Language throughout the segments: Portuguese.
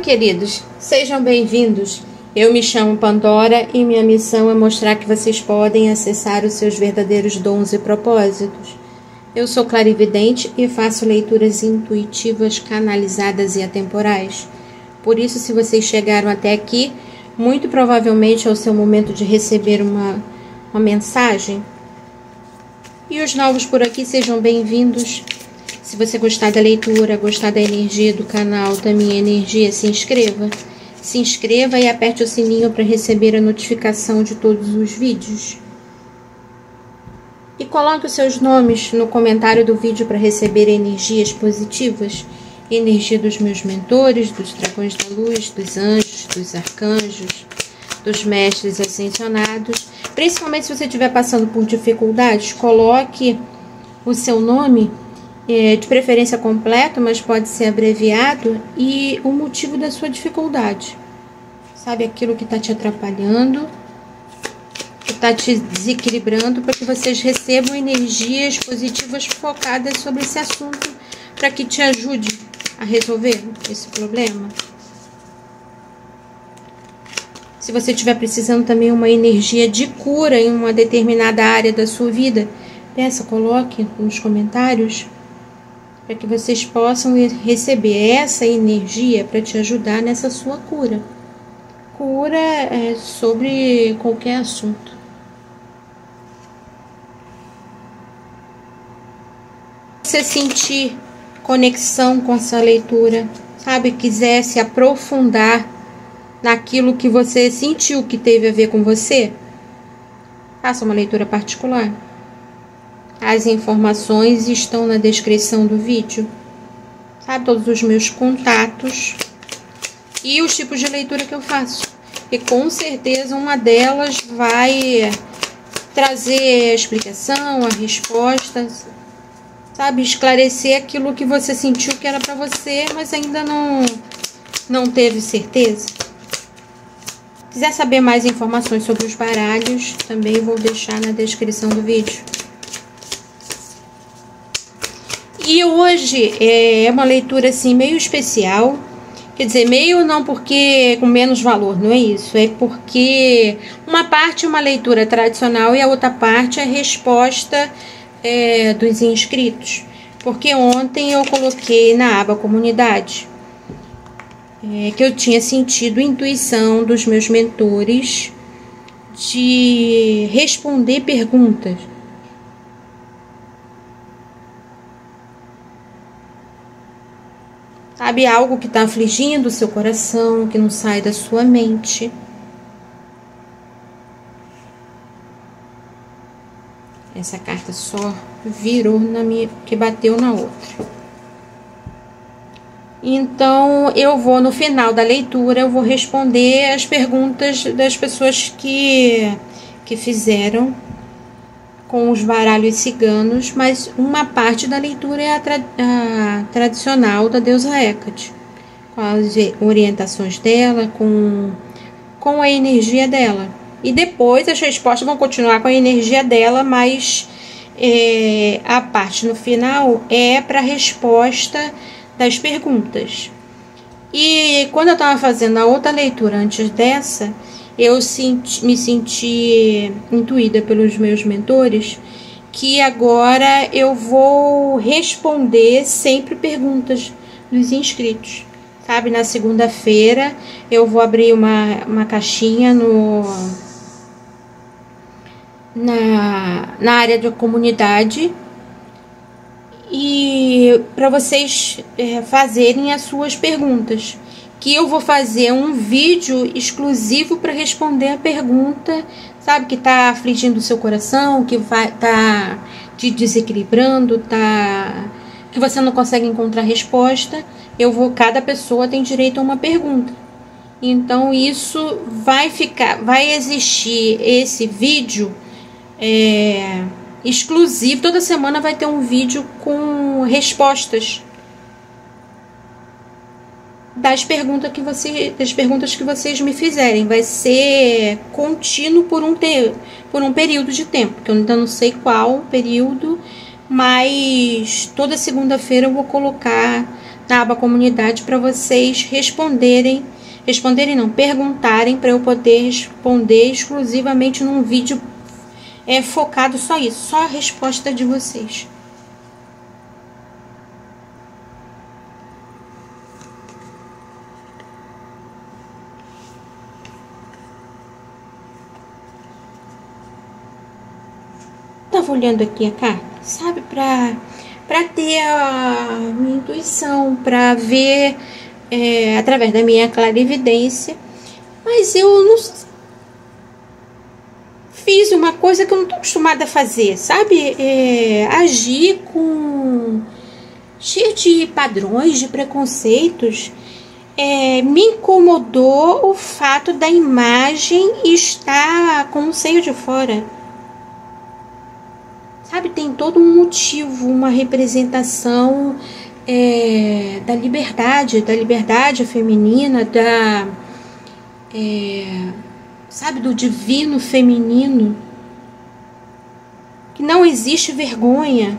queridos, sejam bem-vindos. Eu me chamo Pandora e minha missão é mostrar que vocês podem acessar os seus verdadeiros dons e propósitos. Eu sou clarividente e faço leituras intuitivas, canalizadas e atemporais. Por isso, se vocês chegaram até aqui, muito provavelmente é o seu momento de receber uma mensagem. E os novos por aqui, sejam bem-vindos. Se você gostar da leitura, gostar da energia do canal, da minha energia, se inscreva. Se inscreva e aperte o sininho para receber a notificação de todos os vídeos. E coloque os seus nomes no comentário do vídeo para receber energias positivas. Energia dos meus mentores, dos dragões da luz, dos anjos, dos arcanjos, dos mestres ascensionados. Principalmente se você estiver passando por dificuldades, coloque o seu nome, de preferência completo, mas pode ser abreviado, e o motivo da sua dificuldade. Sabe, aquilo que está te atrapalhando, que está te desequilibrando, para que vocês recebam energias positivas focadas sobre esse assunto, para que te ajude a resolver esse problema. Se você estiver precisando também uma energia de cura em uma determinada área da sua vida, peça, coloque nos comentários, para que vocês possam receber essa energia para te ajudar nessa sua cura. Cura é sobre qualquer assunto. Se você sentir conexão com essa leitura, sabe, quiser se aprofundar naquilo que você sentiu que teve a ver com você, faça uma leitura particular. As informações estão na descrição do vídeo. Sabe, todos os meus contatos e os tipos de leitura que eu faço. E com certeza uma delas vai trazer a explicação, a resposta, sabe, esclarecer aquilo que você sentiu que era para você, mas ainda não teve certeza. Se quiser saber mais informações sobre os baralhos, também vou deixar na descrição do vídeo. E hoje é uma leitura assim meio especial, quer dizer, meio não porque com menos valor, não é isso, é porque uma parte é uma leitura tradicional e a outra parte é a resposta dos inscritos, porque ontem eu coloquei na aba comunidade que eu tinha sentido intuição dos meus mentores de responder perguntas. Sabe, algo que está afligindo o seu coração, que não sai da sua mente. Essa carta só virou na minha, que bateu na outra. Então, eu vou, no final da leitura, eu vou responder as perguntas das pessoas que fizeram com os baralhos ciganos, mas uma parte da leitura é a tradicional da deusa Hecate, com as orientações dela, com a energia dela. E depois as respostas vão continuar com a energia dela, mas a parte no final é para a resposta das perguntas. E quando eu estava fazendo a outra leitura antes dessa, eu me senti intuída pelos meus mentores que agora eu vou responder sempre perguntas dos inscritos. Sabe, na segunda-feira eu vou abrir uma caixinha na área da comunidade e para vocês fazerem as suas perguntas. Que eu vou fazer um vídeo exclusivo para responder a pergunta, sabe, que tá afligindo o seu coração, que tá te desequilibrando, que você não consegue encontrar resposta. Cada pessoa tem direito a uma pergunta. Então isso vai existir esse vídeo exclusivo. Toda semana vai ter um vídeo com respostas das perguntas que vocês me fizerem. Vai ser contínuo por um período de tempo, que eu ainda não sei qual período, mas toda segunda-feira eu vou colocar na aba comunidade para vocês responderem não, perguntarem, para eu poder responder exclusivamente num vídeo focado só isso, só a resposta de vocês. Tava olhando aqui a carta, sabe, para ter a minha intuição, para ver através da minha clarividência, mas eu não fiz uma coisa que eu não tô acostumada a fazer, sabe, agir cheio de padrões, de preconceitos. Me incomodou o fato da imagem estar com o seio de fora. Sabe, tem todo um motivo, uma representação da liberdade feminina, sabe, do divino feminino, que não existe vergonha.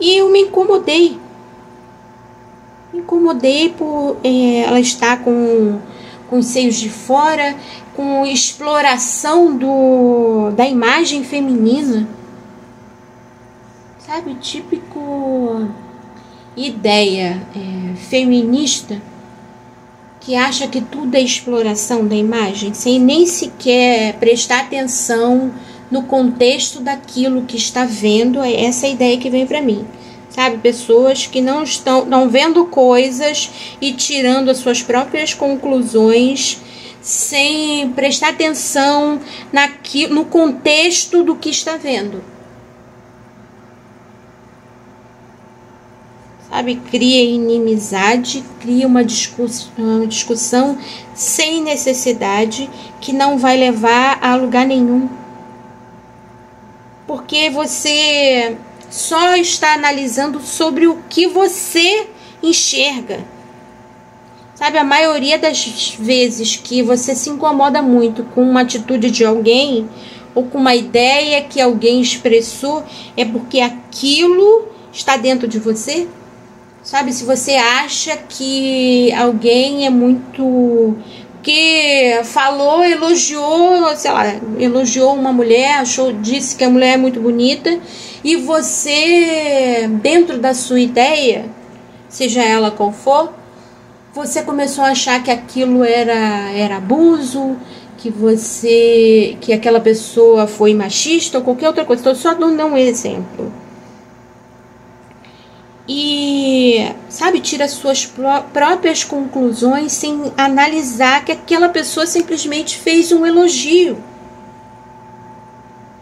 E eu me incomodei por ela estar com os seios de fora, com exploração da imagem feminina, sabe, típico ideia feminista que acha que tudo é exploração da imagem, sem nem sequer prestar atenção no contexto daquilo que está vendo. É essa a ideia que vem para mim, sabe, pessoas que não estão vendo coisas e tirando as suas próprias conclusões sem prestar atenção no contexto do que está vendo. Sabe, cria inimizade, cria uma discussão sem necessidade, que não vai levar a lugar nenhum. Porque você só está analisando sobre o que você enxerga. Sabe, a maioria das vezes que você se incomoda muito com uma atitude de alguém ou com uma ideia que alguém expressou, é porque aquilo está dentro de você. Sabe, se você acha que alguém é muito... que falou, elogiou, sei lá, elogiou uma mulher, disse que a mulher é muito bonita, e você, dentro da sua ideia, seja ela qual for, você começou a achar que aquilo era abuso, que aquela pessoa foi machista ou qualquer outra coisa. Estou só dando um exemplo. E, sabe, tira suas próprias conclusões sem analisar que aquela pessoa simplesmente fez um elogio.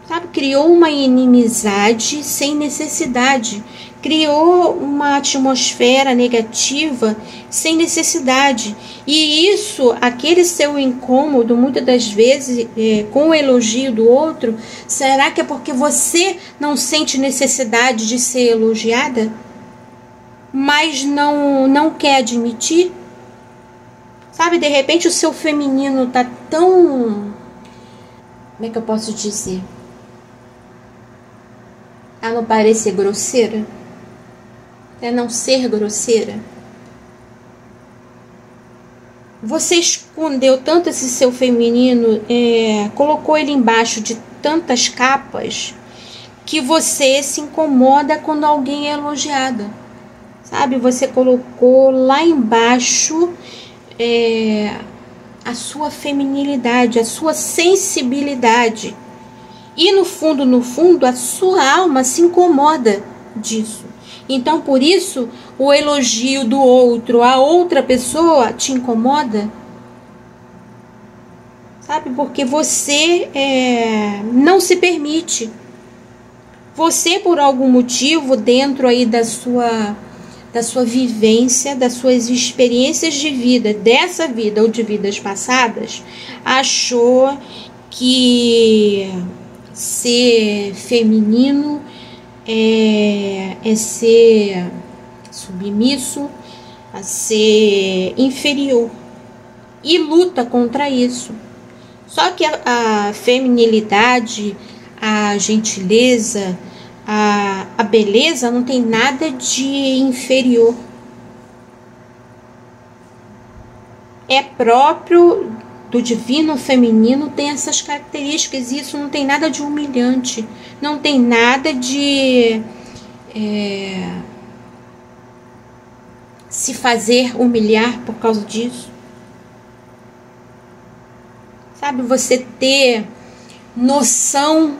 Sabe, criou uma inimizade sem necessidade, criou uma atmosfera negativa sem necessidade. E isso, aquele seu incômodo, muitas das vezes, com o elogio do outro, será que é porque você não sente necessidade de ser elogiada? Mas não quer admitir? Sabe, de repente o seu feminino tá tão... como é que eu posso dizer? A não parecer grosseira? A não ser grosseira? Você escondeu tanto esse seu feminino, colocou ele embaixo de tantas capas, que você se incomoda quando alguém é elogiada. Sabe, você colocou lá embaixo a sua feminilidade, a sua sensibilidade. E no fundo, a sua alma se incomoda disso. Então, por isso, o elogio do outro a outra pessoa te incomoda. Sabe, porque você não se permite. Você, por algum motivo, dentro aí da sua vivência, das suas experiências de vida, dessa vida ou de vidas passadas, achou que ser feminino é ser submisso, a ser inferior, e luta contra isso. Só que a feminilidade, a gentileza, a beleza não tem nada de inferior. é próprio do divino feminino, tem essas características. E isso não tem nada de humilhante, não tem nada de se fazer humilhar por causa disso. Sabe, você ter noção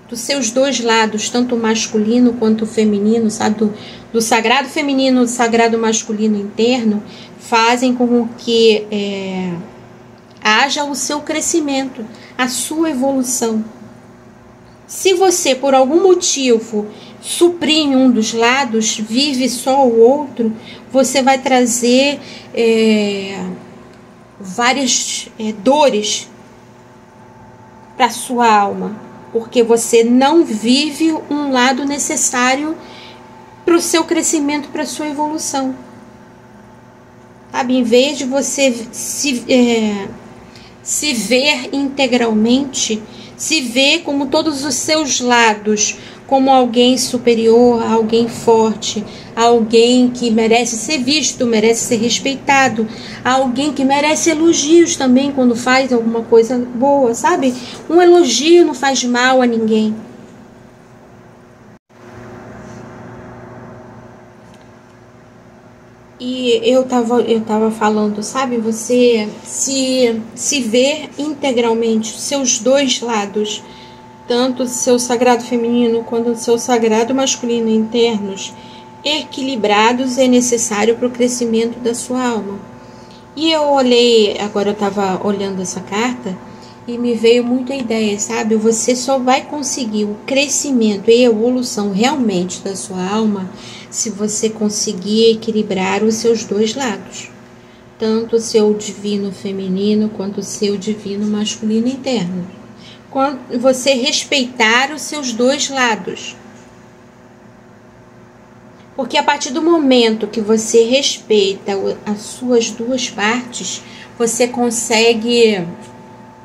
dos seus dois lados, tanto o masculino quanto o feminino, sabe, do sagrado feminino, do sagrado masculino interno, fazem com que haja o seu crescimento, a sua evolução. Se você, por algum motivo, suprime um dos lados, vive só o outro, você vai trazer várias dores para sua alma, porque você não vive um lado necessário para o seu crescimento, para a sua evolução. Sabe, em vez de você se ver integralmente, se ver como todos os seus lados, como alguém superior, alguém forte, alguém que merece ser visto, merece ser respeitado, alguém que merece elogios também quando faz alguma coisa boa, sabe? Um elogio não faz mal a ninguém. E eu tava falando, sabe? Você se ver integralmente, os seus dois lados, tanto o seu sagrado feminino quanto o seu sagrado masculino internos, equilibrados, é necessário para o crescimento da sua alma. E eu olhei, agora eu estava olhando essa carta e me veio muita ideia, sabe? Você só vai conseguir o crescimento e evolução realmente da sua alma se você conseguir equilibrar os seus dois lados, tanto o seu divino feminino quanto o seu divino masculino interno. Quando você respeitar os seus dois lados. Porque a partir do momento que você respeita as suas duas partes, você consegue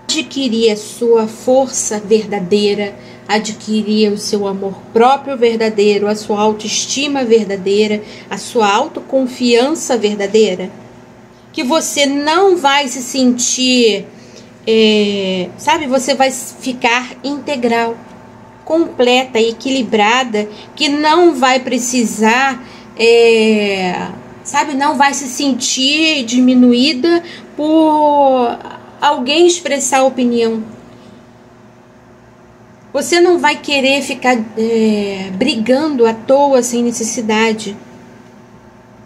adquirir a sua força verdadeira, adquirir o seu amor próprio verdadeiro, a sua autoestima verdadeira, a sua autoconfiança verdadeira. Que você não vai se sentir... sabe, você vai ficar integral, completa, equilibrada, que não vai precisar, sabe, não vai se sentir diminuída por alguém expressar opinião. Você não vai querer ficar brigando à toa sem necessidade.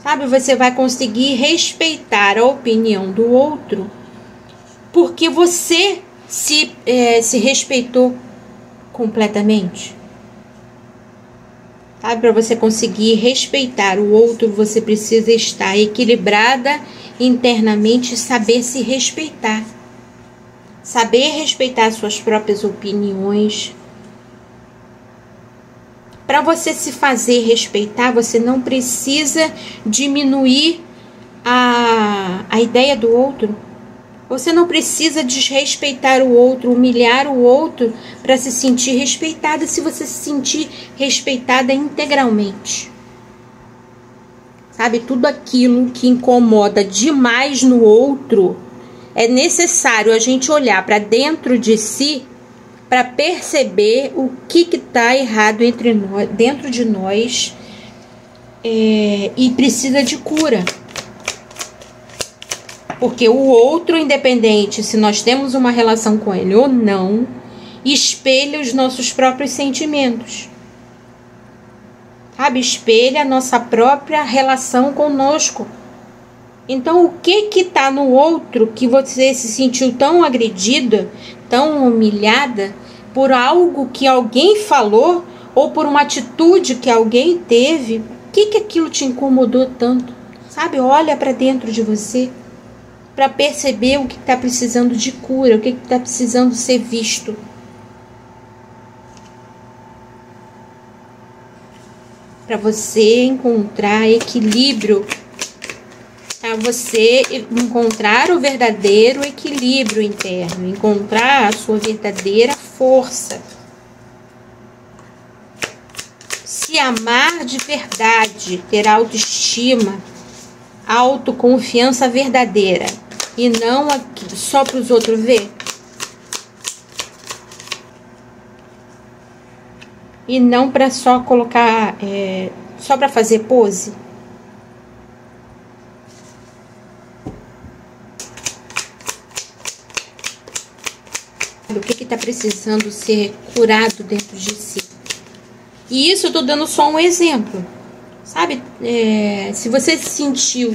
Sabe, você vai conseguir respeitar a opinião do outro porque você se respeitou completamente. Sabe, para você conseguir respeitar o outro, você precisa estar equilibrada internamente e saber se respeitar. Saber respeitar suas próprias opiniões. Para você se fazer respeitar, você não precisa diminuir a ideia do outro. Você não precisa desrespeitar o outro, humilhar o outro para se sentir respeitada, se você se sentir respeitada integralmente. Sabe, tudo aquilo que incomoda demais no outro, é necessário a gente olhar para dentro de si para perceber o que está errado dentro de nós e precisa de cura. Porque o outro, independente se nós temos uma relação com ele ou não, espelha os nossos próprios sentimentos. Sabe? Espelha a nossa própria relação conosco. Então, o que está no outro que você se sentiu tão agredida, tão humilhada, por algo que alguém falou ou por uma atitude que alguém teve? O que aquilo te incomodou tanto? Sabe? Olha para dentro de você para perceber o que está precisando de cura, o que está precisando ser visto. Para você encontrar equilíbrio, para você encontrar o verdadeiro equilíbrio interno, encontrar a sua verdadeira força. Se amar de verdade, ter autoestima, autoconfiança verdadeira e não só para os outros ver. E não para só colocar, só para fazer pose. O que está precisando ser curado dentro de si. E isso eu tô dando só um exemplo. Sabe, se você se sentiu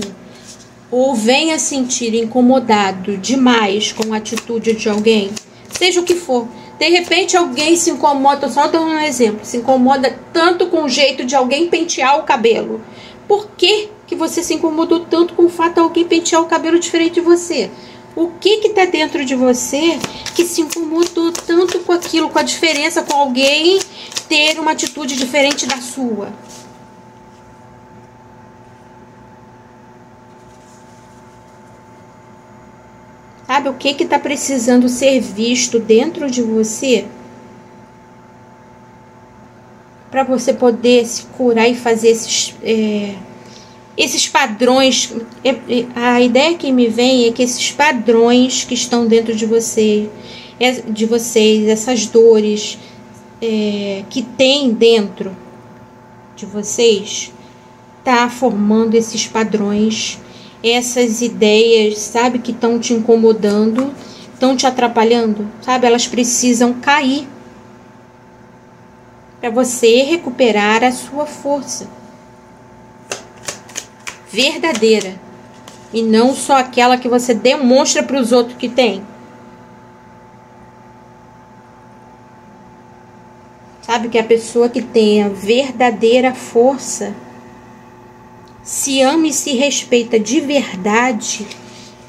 ou venha sentir incomodado demais com a atitude de alguém, seja o que for, de repente alguém se incomoda, só dando um exemplo, se incomoda tanto com o jeito de alguém pentear o cabelo. Por que que você se incomodou tanto com o fato de alguém pentear o cabelo diferente de você? O que está dentro de você que se incomodou tanto com aquilo, com a diferença, com alguém ter uma atitude diferente da sua? Sabe o que está precisando ser visto dentro de você? Para você poder se curar e fazer esses padrões. A ideia que me vem é que esses padrões que estão dentro de vocês, essas dores que tem dentro de vocês, tá formando esses padrões, essas ideias, sabe, que estão te incomodando, estão te atrapalhando, sabe? Elas precisam cair para você recuperar a sua força verdadeira e não só aquela que você demonstra para os outros que tem. Sabe, que a pessoa que tem a verdadeira força se ama e se respeita de verdade,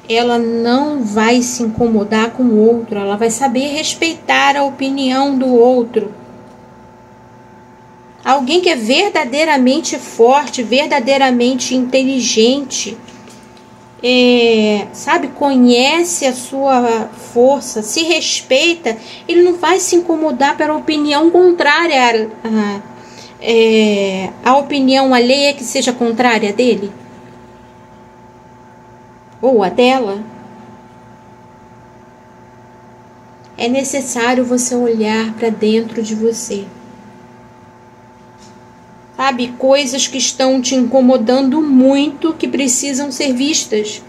ela não vai se incomodar com o outro, ela vai saber respeitar a opinião do outro. Alguém que é verdadeiramente forte, verdadeiramente inteligente, sabe, conhece a sua força, se respeita, ele não vai se incomodar pela opinião contrária a opinião alheia que seja contrária dele ou a dela. É necessário você olhar para dentro de você, sabe, coisas que estão te incomodando muito, que precisam ser vistas,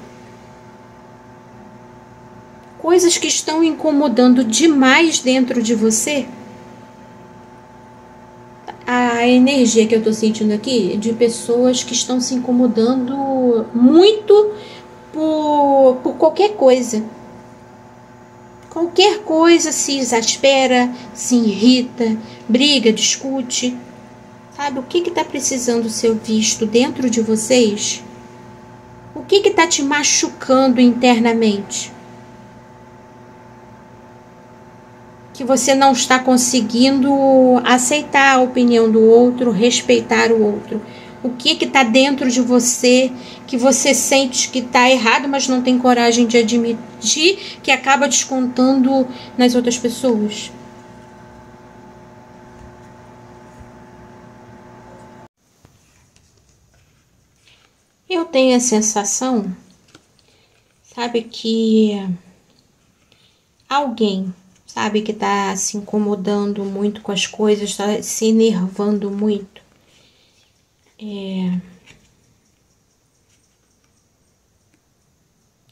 coisas que estão incomodando demais dentro de você. A energia que eu tô sentindo aqui de pessoas que estão se incomodando muito por qualquer coisa. Qualquer coisa se exaspera, se irrita, briga, discute. Sabe, o que está precisando ser visto dentro de vocês? O que está te machucando internamente? Que você não está conseguindo aceitar a opinião do outro, respeitar o outro. O que está dentro de você que você sente que está errado, mas não tem coragem de admitir, que acaba descontando nas outras pessoas? Eu tenho a sensação, sabe, que alguém, sabe, que tá se incomodando muito com as coisas, tá se enervando muito.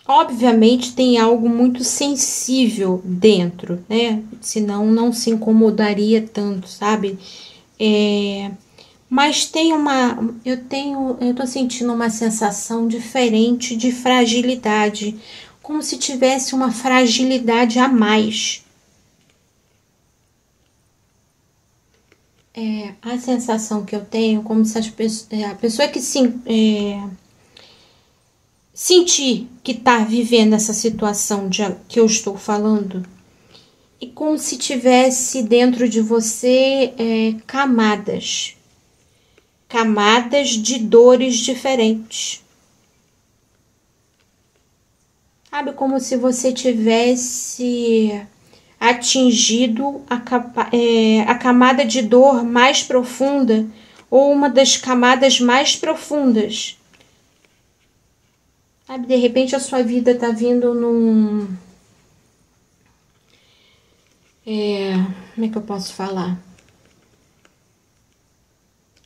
Obviamente tem algo muito sensível dentro, né? Senão não se incomodaria tanto, sabe? Mas eu tô sentindo uma sensação diferente de fragilidade, como se tivesse uma fragilidade a mais. A sensação que eu tenho, como se a pessoa que sentir que tá vivendo essa situação que eu estou falando, e como se tivesse dentro de você camadas de dores diferentes. Sabe, como se você tivesse atingido a camada de dor mais profunda, ou uma das camadas mais profundas. Sabe, de repente a sua vida tá vindo num... como é que eu posso falar?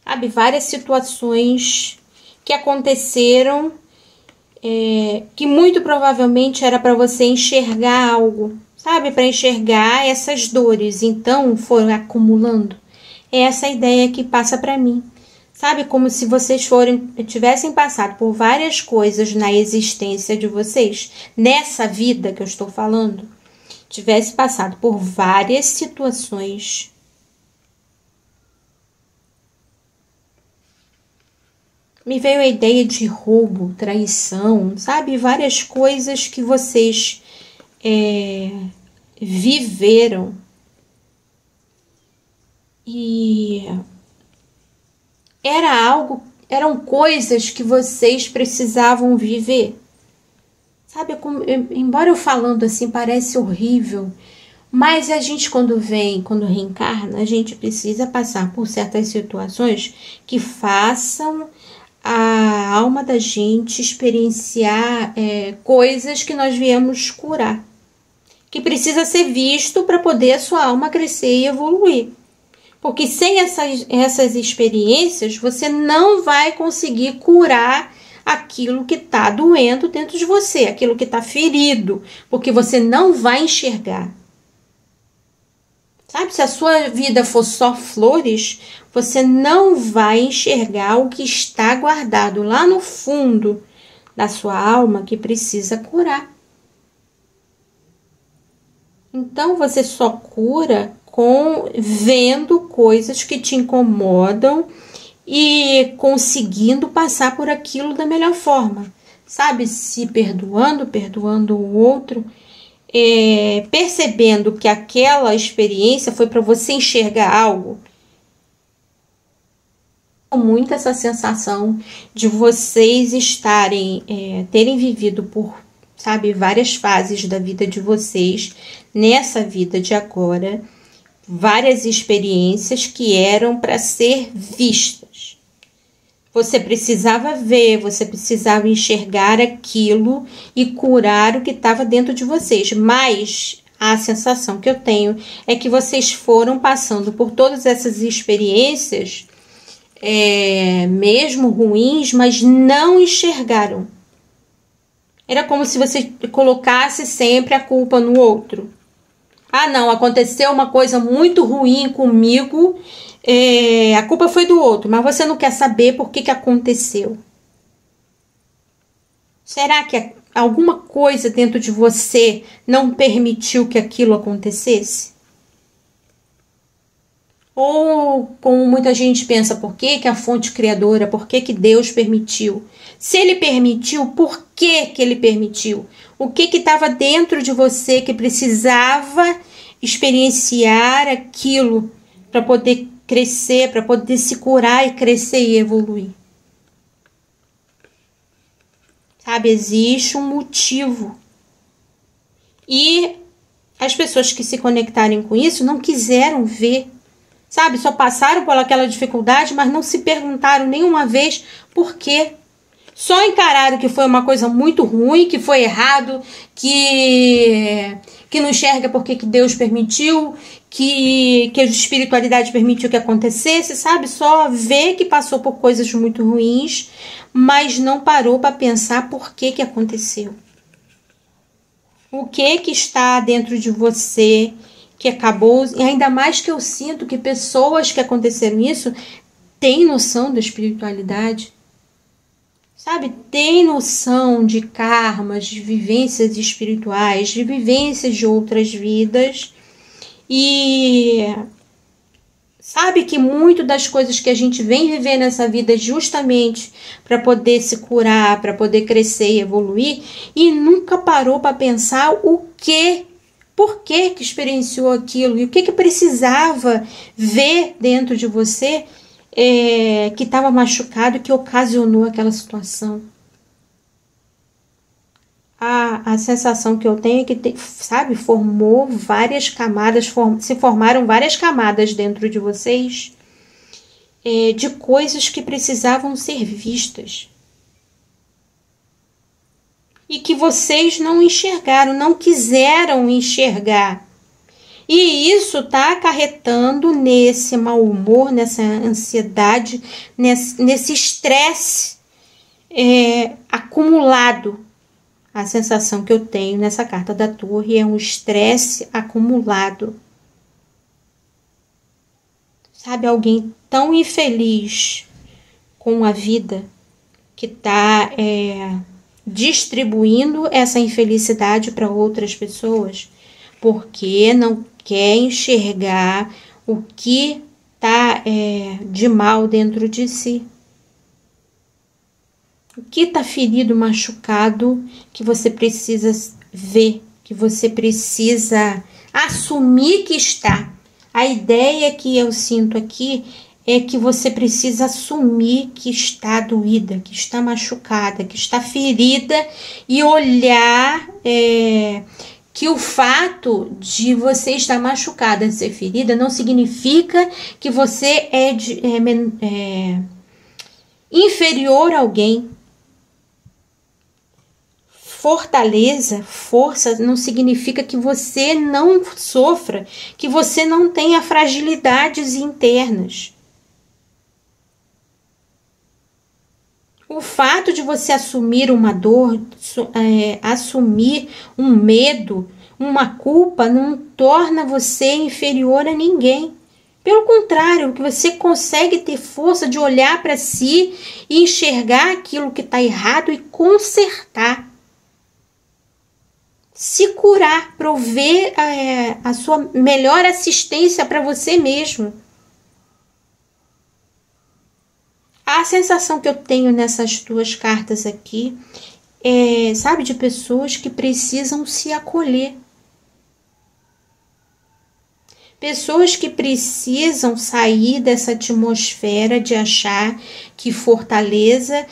Sabe, várias situações que aconteceram, que muito provavelmente era para você enxergar algo, sabe, para enxergar essas dores, então foram acumulando. É essa ideia que passa para mim, sabe, como se vocês tivessem passado por várias coisas na existência de vocês, nessa vida que eu estou falando, tivesse passado por várias situações. Me veio a ideia de roubo, traição, sabe? Várias coisas que vocês viveram. E eram coisas que vocês precisavam viver. Sabe, embora eu falando assim parece horrível, mas a gente quando reencarna, a gente precisa passar por certas situações que façam a alma da gente experienciar coisas que nós viemos curar, que precisa ser visto para poder a sua alma crescer e evoluir. Porque sem essas experiências, você não vai conseguir curar aquilo que está doendo dentro de você, aquilo que está ferido, porque você não vai enxergar. Sabe, se a sua vida for só flores, você não vai enxergar o que está guardado lá no fundo da sua alma que precisa curar. Então, você só cura vendo coisas que te incomodam e conseguindo passar por aquilo da melhor forma. Sabe, se perdoando o outro, percebendo que aquela experiência foi para você enxergar algo. Muito essa sensação de vocês terem vivido por, sabe, várias fases da vida de vocês, nessa vida de agora, várias experiências que eram para ser vistas. Você precisava ver, você precisava enxergar aquilo e curar o que estava dentro de vocês. Mas a sensação que eu tenho é que vocês foram passando por todas essas experiências, mesmo ruins, mas não enxergaram. Era como se você colocasse sempre a culpa no outro. Ah, não, aconteceu uma coisa muito ruim comigo, a culpa foi do outro, mas você não quer saber por que aconteceu. Será que alguma coisa dentro de você não permitiu que aquilo acontecesse? Ou, como muita gente pensa, por que a fonte criadora, por que Deus permitiu? Se ele permitiu, por que ele permitiu? O que estava dentro de você que precisava experienciar aquilo para poder crescer, para poder se curar e crescer e evoluir? Sabe, existe um motivo. E as pessoas que se conectarem com isso não quiseram ver. Sabe, só passaram por aquela dificuldade, mas não se perguntaram nenhuma vez por quê. Só encararam que foi uma coisa muito ruim, que foi errado, que não enxerga porque que Deus permitiu, que a espiritualidade permitiu que acontecesse, sabe? Só vê que passou por coisas muito ruins, mas não parou para pensar por que aconteceu. O que está dentro de você que acabou, e ainda mais que eu sinto que pessoas que aconteceram isso têm noção da espiritualidade. Sabe, tem noção de karmas, de vivências espirituais, de vivências de outras vidas. E sabe que muito das coisas que a gente vem viver nessa vida é justamente para poder se curar, para poder crescer e evoluir. E nunca parou para pensar por que experienciou aquilo e o que precisava ver dentro de você que estava machucado, que ocasionou aquela situação. A sensação que eu tenho é que, sabe, formou várias camadas, se formaram várias camadas dentro de vocês de coisas que precisavam ser vistas. e que vocês não enxergaram, não quiseram enxergar. E isso está acarretando nesse mau humor, nessa ansiedade, nesse estresse acumulado. A sensação que eu tenho nessa carta da Torre é um estresse acumulado. Sabe, alguém tão infeliz com a vida que está distribuindo essa infelicidade para outras pessoas, porque não quer enxergar o que está de mal dentro de si. O que está ferido, machucado, que você precisa ver, que você precisa assumir que está. A ideia que eu sinto aqui é que você precisa assumir que está doída, que está machucada, que está ferida e olhar que o fato de você estar machucada, de ser ferida, não significa que você é inferior a alguém. Fortaleza, força, não significa que você não sofra, que você não tenha fragilidades internas. O fato de você assumir uma dor, assumir um medo, uma culpa, não torna você inferior a ninguém. Pelo contrário, que você consegue ter força de olhar para si e enxergar aquilo que está errado e consertar. Se curar, prover a sua melhor assistência para você mesmo. A sensação que eu tenho nessas duas cartas aqui sabe, de pessoas que precisam se acolher. Pessoas que precisam sair dessa atmosfera de achar que fortaleza,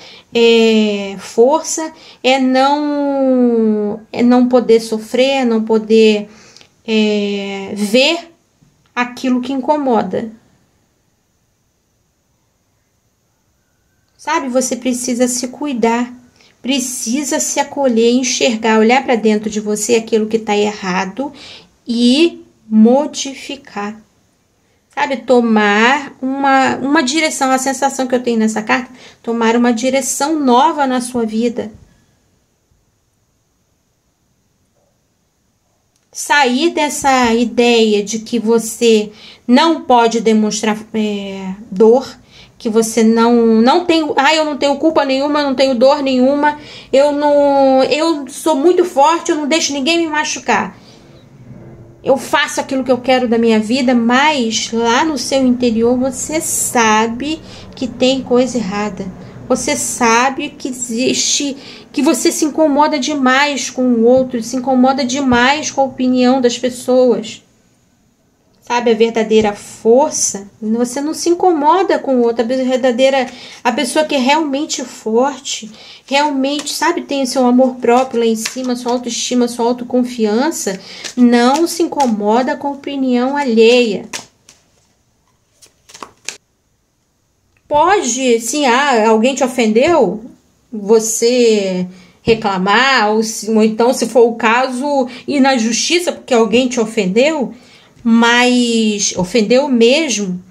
força, não poder sofrer, é não poder ver aquilo que incomoda. Sabe, você precisa se cuidar, precisa se acolher, enxergar, olhar para dentro de você aquilo que está errado e modificar. Sabe, tomar uma direção, a sensação que eu tenho nessa carta, tomar uma direção nova na sua vida. Sair dessa ideia de que você não pode demonstrar dor, que você não tem, eu não tenho culpa nenhuma, eu não tenho dor nenhuma, eu sou muito forte, eu não deixo ninguém me machucar. Eu faço aquilo que eu quero da minha vida, mas lá no seu interior você sabe que tem coisa errada. Você sabe que existe, que você se incomoda demais com o outro, se incomoda demais com a opinião das pessoas. Sabe, a verdadeira força, você não se incomoda com o outro. A pessoa que é realmente forte, realmente, sabe, tem o seu amor próprio lá em cima, sua autoestima, sua autoconfiança, não se incomoda com a opinião alheia. Pode, sim, alguém te ofendeu, você reclamar, ou então, se for o caso, ir na justiça porque alguém te ofendeu, mas ofendeu mesmo,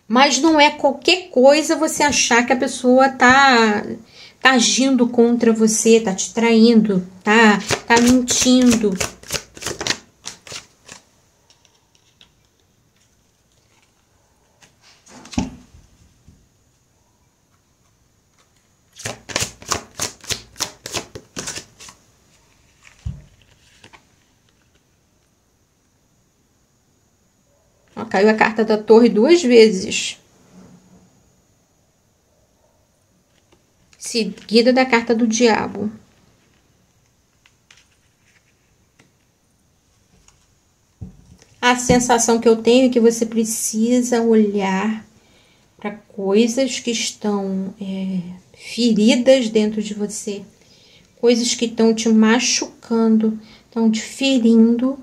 mas não é qualquer coisa você achar que a pessoa tá agindo contra você, tá te traindo, tá mentindo. Caiu a carta da Torre 2 vezes. Seguida da carta do Diabo. A sensação que eu tenho é que você precisa olhar para coisas que estão feridas dentro de você. Coisas que estão te machucando, estão te ferindo.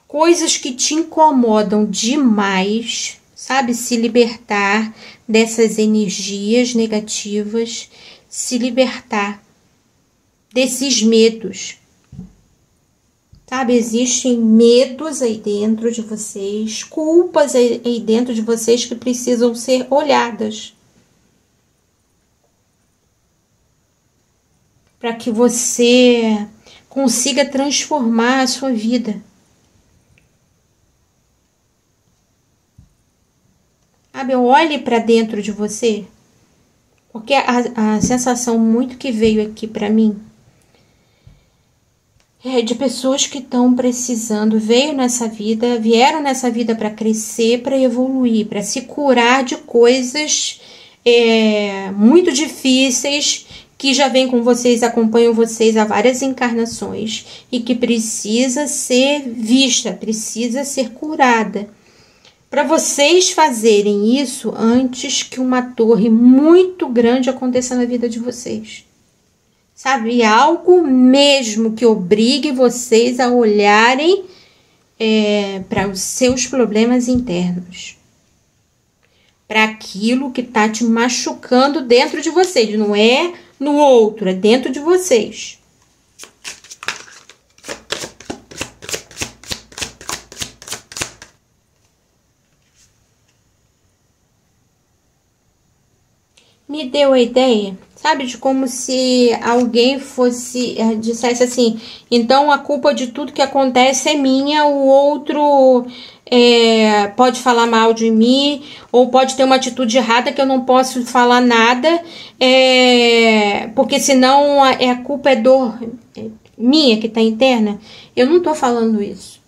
Coisas que te incomodam demais, sabe? Se libertar dessas energias negativas, se libertar desses medos. Sabe, existem medos aí dentro de vocês, culpas aí dentro de vocês que precisam ser olhadas. Para que você consiga transformar a sua vida. Sabe, olhe para dentro de você. Porque a sensação muito que veio aqui para mim é de pessoas que estão precisando, vieram nessa vida para crescer, para evoluir, para se curar de coisas muito difíceis que já vem com vocês, acompanham vocês há várias encarnações e que precisa ser vista, precisa ser curada. Para vocês fazerem isso antes que uma torre muito grande aconteça na vida de vocês. Sabe, algo mesmo que obrigue vocês a olharem para os seus problemas internos. Para aquilo que está te machucando dentro de vocês. Não é no outro, é dentro de vocês. Me deu a ideia, sabe, de como se alguém dissesse assim, então a culpa de tudo que acontece é minha, o outro pode falar mal de mim, ou pode ter uma atitude errada que eu não posso falar nada, porque senão a culpa é dor minha que está interna. Eu não estou falando isso.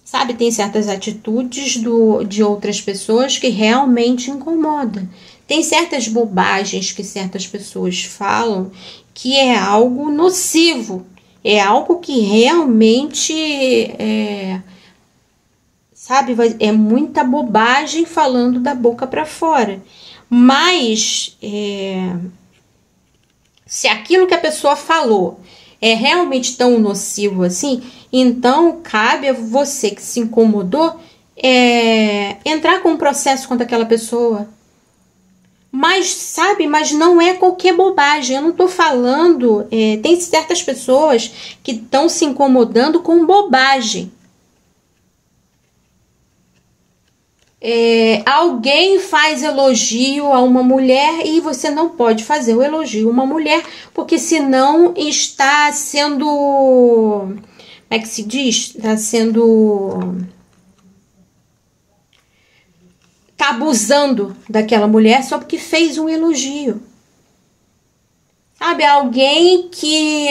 Sabe, tem certas atitudes de outras pessoas que realmente incomodam. Tem certas bobagens que certas pessoas falam que é algo nocivo. É algo que realmente sabe, é muita bobagem falando da boca para fora. Mas se aquilo que a pessoa falou é realmente tão nocivo assim, então cabe a você que se incomodou entrar com um processo contra aquela pessoa. Mas, sabe, mas não é qualquer bobagem. Eu não tô falando... tem certas pessoas que estão se incomodando com bobagem. Alguém faz elogio a uma mulher e você não pode fazer o elogio a uma mulher, porque senão está sendo... Como é que se diz? Está sendo... Tá abusando daquela mulher só porque fez um elogio. Sabe, alguém que...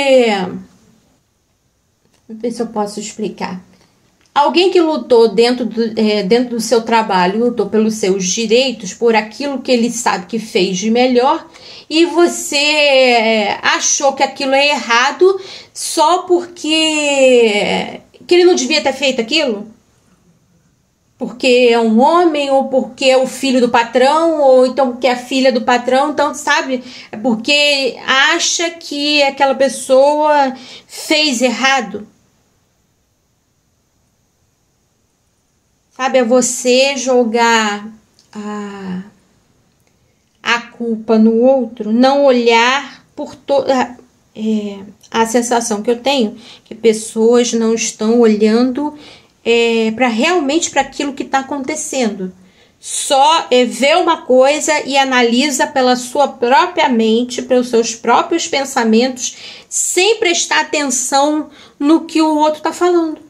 Não sei se eu posso explicar. Alguém que lutou dentro do seu trabalho, lutou pelos seus direitos, por aquilo que ele sabe que fez de melhor, e você achou que aquilo é errado só porque que ele não devia ter feito aquilo? Porque é um homem, ou porque é o filho do patrão, ou então porque é a filha do patrão, então, sabe? É porque acha que aquela pessoa fez errado. Sabe, é você jogar a culpa no outro, não olhar por toda... a sensação que eu tenho, que pessoas não estão olhando... para realmente para aquilo que está acontecendo. Só vê uma coisa e analisa pela sua própria mente, pelos seus próprios pensamentos, sem prestar atenção no que o outro está falando.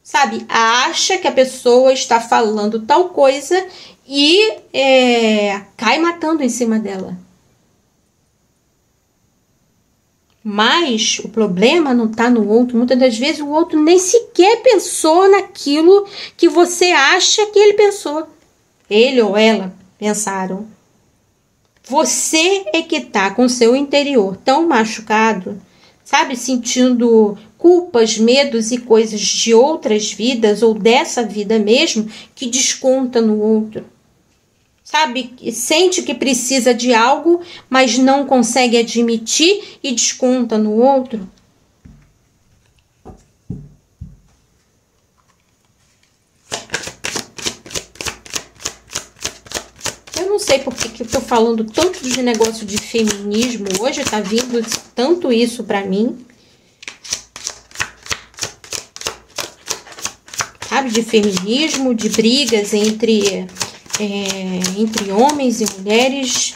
Sabe? Acha que a pessoa está falando tal coisa e cai matando em cima dela. Mas o problema não está no outro. Muitas das vezes o outro nem sequer pensou naquilo que você acha que ele pensou. Ele ou ela pensaram. Você é que está com seu interior tão machucado, sabe? Sentindo culpas, medos e coisas de outras vidas ou dessa vida mesmo que desconta no outro. Sabe, sente que precisa de algo, mas não consegue admitir e desconta no outro. sei por que eu tô falando tanto de negócio de feminismo hoje, tá vindo tanto isso pra mim. Sabe, de feminismo, de brigas entre homens e mulheres,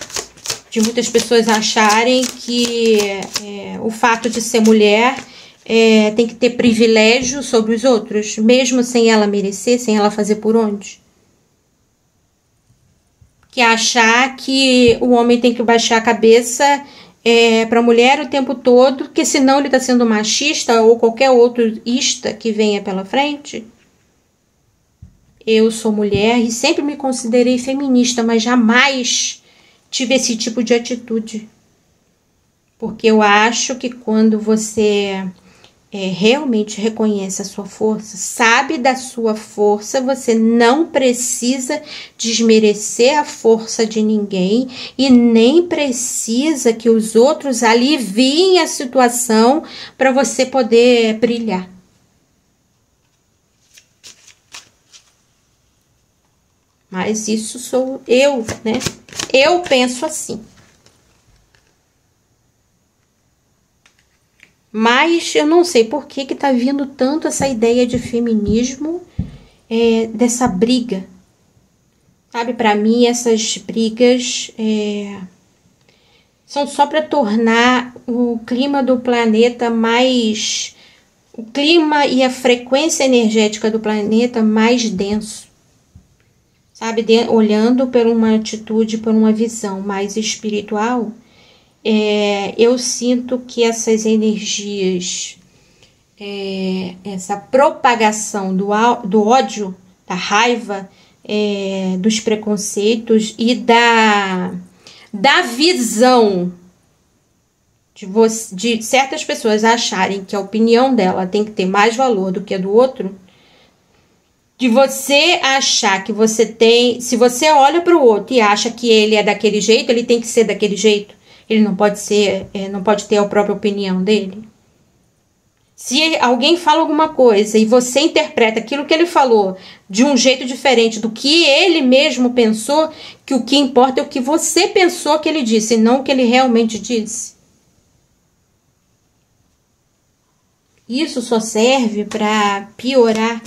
de muitas pessoas acharem que o fato de ser mulher tem que ter privilégio sobre os outros, mesmo sem ela merecer, sem ela fazer por onde. Que achar que o homem tem que baixar a cabeça para a mulher o tempo todo, que senão ele está sendo machista ou qualquer outro ista que venha pela frente. Eu sou mulher e sempre me considerei feminista, mas jamais tive esse tipo de atitude. Porque eu acho que quando você realmente reconhece a sua força, sabe da sua força, você não precisa desmerecer a força de ninguém e nem precisa que os outros aliviem a situação para você poder brilhar. Mas isso sou eu, né? Eu penso assim. Mas eu não sei por que tá vindo tanto essa ideia de feminismo, dessa briga. Sabe, para mim essas brigas são só para tornar o clima do planeta mais... O clima e a frequência energética do planeta mais denso. Sabe, olhando por uma atitude, por uma visão mais espiritual... eu sinto que essas energias, essa propagação do ódio, da raiva, dos preconceitos e da visão de certas pessoas acharem que a opinião dela tem que ter mais valor do que a do outro, de você achar que você tem... Se você olha para o outro e acha que ele é daquele jeito, ele tem que ser daquele jeito. Ele não pode ser, não pode ter a própria opinião dele. Se alguém fala alguma coisa e você interpreta aquilo que ele falou de um jeito diferente do que ele mesmo pensou, que o que importa é o que você pensou que ele disse, e não o que ele realmente disse. Isso só serve para piorar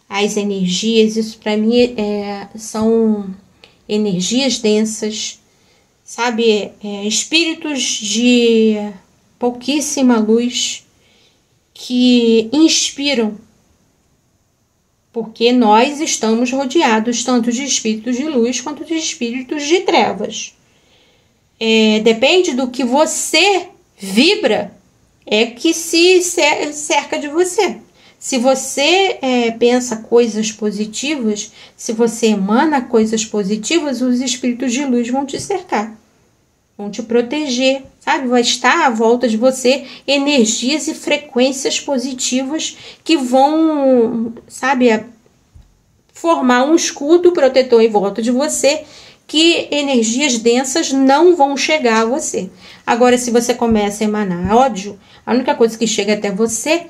as energias. Isso para mim são energias densas. Sabe, espíritos de pouquíssima luz que inspiram, porque nós estamos rodeados tanto de espíritos de luz quanto de espíritos de trevas. Depende do que você vibra, que se cerca de você. Se você pensa coisas positivas, se você emana coisas positivas, os espíritos de luz vão te cercar, vão te proteger, sabe? Vai estar à volta de você energias e frequências positivas que vão, sabe, formar um escudo protetor em volta de você, que energias densas não vão chegar a você. Agora, se você começa a emanar ódio, a única coisa que chega até você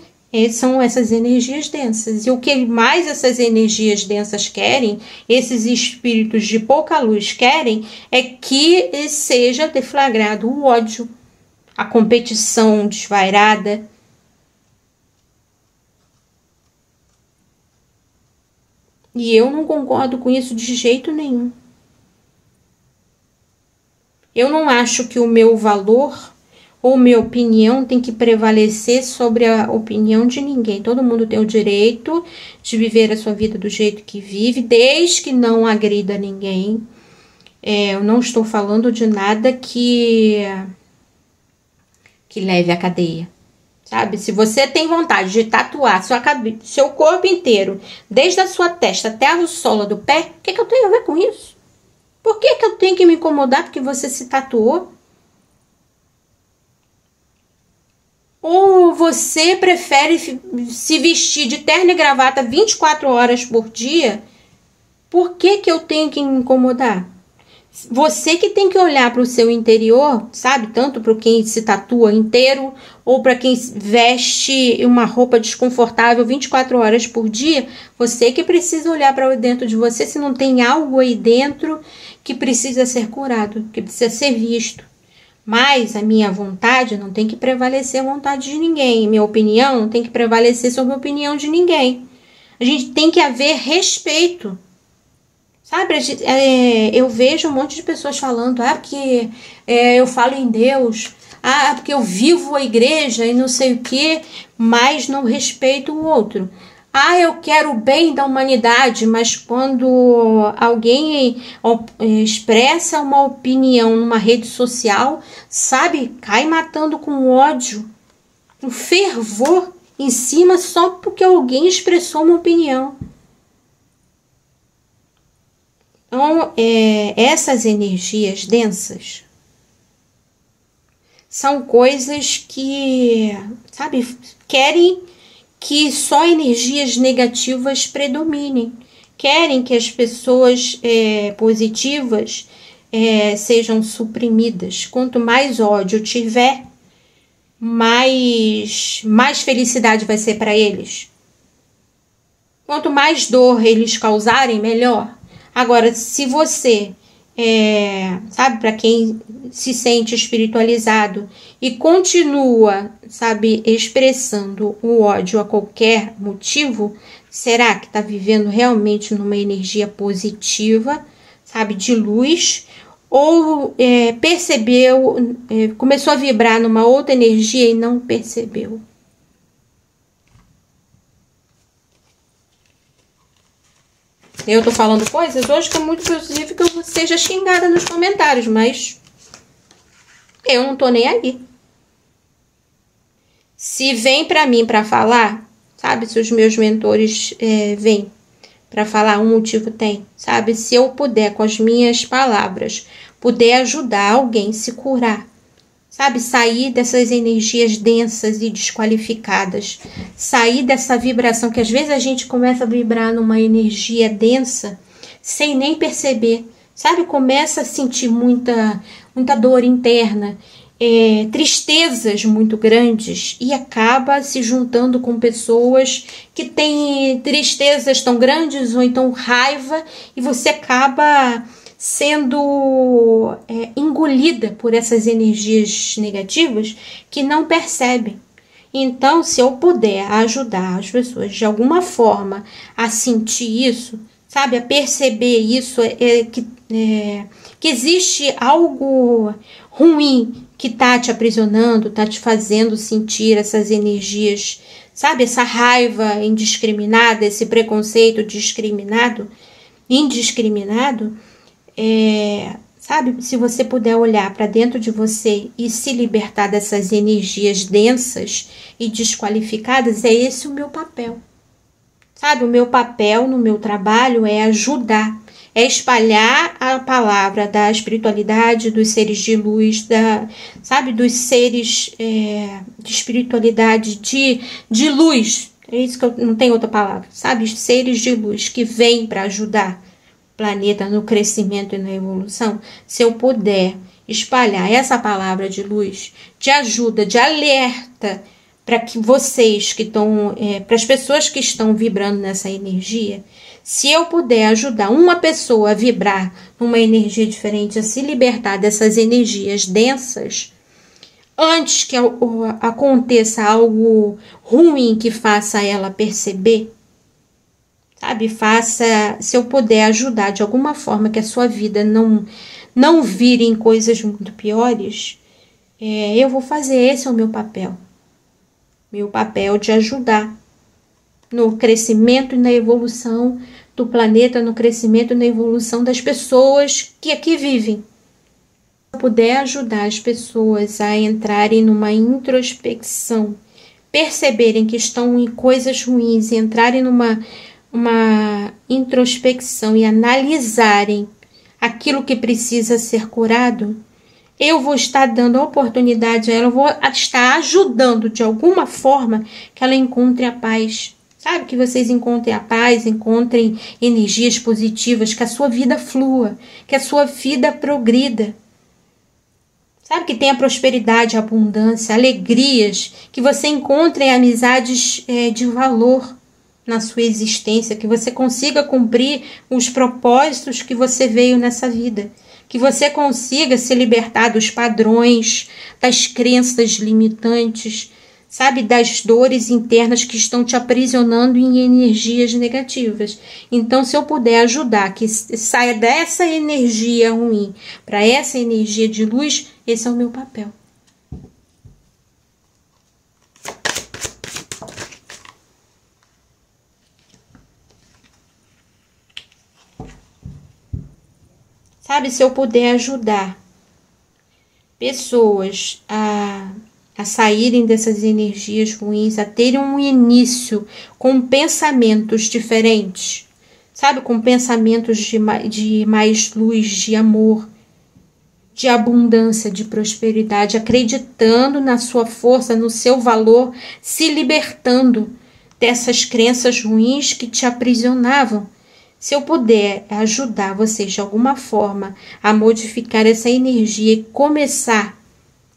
são essas energias densas. E o que mais essas energias densas querem, esses espíritos de pouca luz querem, é que seja deflagrado o ódio, a competição desvairada. E eu não concordo com isso de jeito nenhum. Eu não acho que o meu valor ou minha opinião tem que prevalecer sobre a opinião de ninguém. Todo mundo tem o direito de viver a sua vida do jeito que vive, desde que não agrida ninguém. Eu não estou falando de nada que leve à cadeia, sabe? Se você tem vontade de tatuar seu corpo inteiro, desde a sua testa até a sola do pé, o que eu tenho a ver com isso? Por que eu tenho que me incomodar porque você se tatuou? Ou você prefere se vestir de terno e gravata 24 horas por dia? Por que eu tenho que me incomodar? Você que tem que olhar para o seu interior, sabe? Tanto para quem se tatua inteiro ou para quem veste uma roupa desconfortável 24 horas por dia, você que precisa olhar para dentro de você se não tem algo aí dentro que precisa ser curado, que precisa ser visto. Mas a minha vontade não tem que prevalecer a vontade de ninguém, minha opinião não tem que prevalecer sobre a opinião de ninguém. A gente tem que haver respeito. Sabe, eu vejo um monte de pessoas falando, porque eu falo em Deus, porque eu vivo a igreja e não sei o que, mas não respeito o outro. Eu quero o bem da humanidade, mas quando alguém expressa uma opinião numa rede social, sabe, cai matando com ódio, um fervor em cima só porque alguém expressou uma opinião. Então, essas energias densas são coisas que, sabe, querem que só energias negativas predominem. Querem que as pessoas positivas sejam suprimidas. Quanto mais ódio tiver, mais felicidade vai ser para eles. Quanto mais dor eles causarem, melhor. Agora, se você, sabe, para quem se sente espiritualizado e continua, sabe, expressando o ódio a qualquer motivo, será que está vivendo realmente numa energia positiva, sabe, de luz? Ou percebeu, começou a vibrar numa outra energia e não percebeu? Eu tô falando coisas hoje que é muito possível que eu seja xingada nos comentários, mas eu não tô nem aí. Se vem pra mim pra falar, sabe? Se os meus mentores vêm pra falar, um motivo tem, sabe? Se eu puder, com as minhas palavras, puder ajudar alguém a se curar, sabe? Sair dessas energias densas e desqualificadas. Sair dessa vibração, que às vezes a gente começa a vibrar numa energia densa sem nem perceber. Sabe? Começa a sentir muita dor interna, tristezas muito grandes e acaba se juntando com pessoas que têm tristezas tão grandes ou então raiva e você acaba sendo engolida por essas energias negativas que não percebem. Então, se eu puder ajudar as pessoas de alguma forma a sentir isso, sabe, a perceber isso, que existe algo ruim que está te aprisionando, está te fazendo sentir essas energias, sabe, essa raiva indiscriminada, esse preconceito indiscriminado, sabe, se você puder olhar para dentro de você e se libertar dessas energias densas e desqualificadas, é esse o meu papel. Sabe, o meu papel no meu trabalho é ajudar, é espalhar a palavra da espiritualidade, dos seres de luz, sabe, dos seres de espiritualidade, de luz. É isso que eu não tenho outra palavra, sabe, os seres de luz que vêm para ajudar planeta no crescimento e na evolução. Se eu puder espalhar essa palavra de luz, de ajuda, de alerta para que vocês que estão, para as pessoas que estão vibrando nessa energia, se eu puder ajudar uma pessoa a vibrar numa energia diferente, a se libertar dessas energias densas, antes que aconteça algo ruim que faça ela perceber, sabe, se eu puder ajudar de alguma forma que a sua vida não vire em coisas muito piores, eu vou fazer. Esse é o meu papel. Meu papel de ajudar no crescimento e na evolução do planeta, no crescimento e na evolução das pessoas que aqui vivem. Se eu puder ajudar as pessoas a entrarem numa introspecção, perceberem que estão em coisas ruins e entrarem numa introspecção e analisarem aquilo que precisa ser curado, eu vou estar dando a oportunidade a ela, eu vou estar ajudando de alguma forma que ela encontre a paz. Sabe, que vocês encontrem a paz, encontrem energias positivas, que a sua vida flua, que a sua vida progrida. Sabe, que tenha prosperidade, abundância, alegrias, que você encontre amizades de valor na sua existência, que você consiga cumprir os propósitos que você veio nessa vida, que você consiga se libertar dos padrões, das crenças limitantes, sabe, das dores internas que estão te aprisionando em energias negativas. Então, se eu puder ajudar que saia dessa energia ruim para essa energia de luz, esse é o meu papel. Sabe, se eu puder ajudar pessoas a saírem dessas energias ruins, a terem um início com pensamentos diferentes, sabe, com pensamentos de mais luz, de amor, de abundância, de prosperidade, acreditando na sua força, no seu valor, se libertando dessas crenças ruins que te aprisionavam. Se eu puder ajudar vocês de alguma forma a modificar essa energia e começar,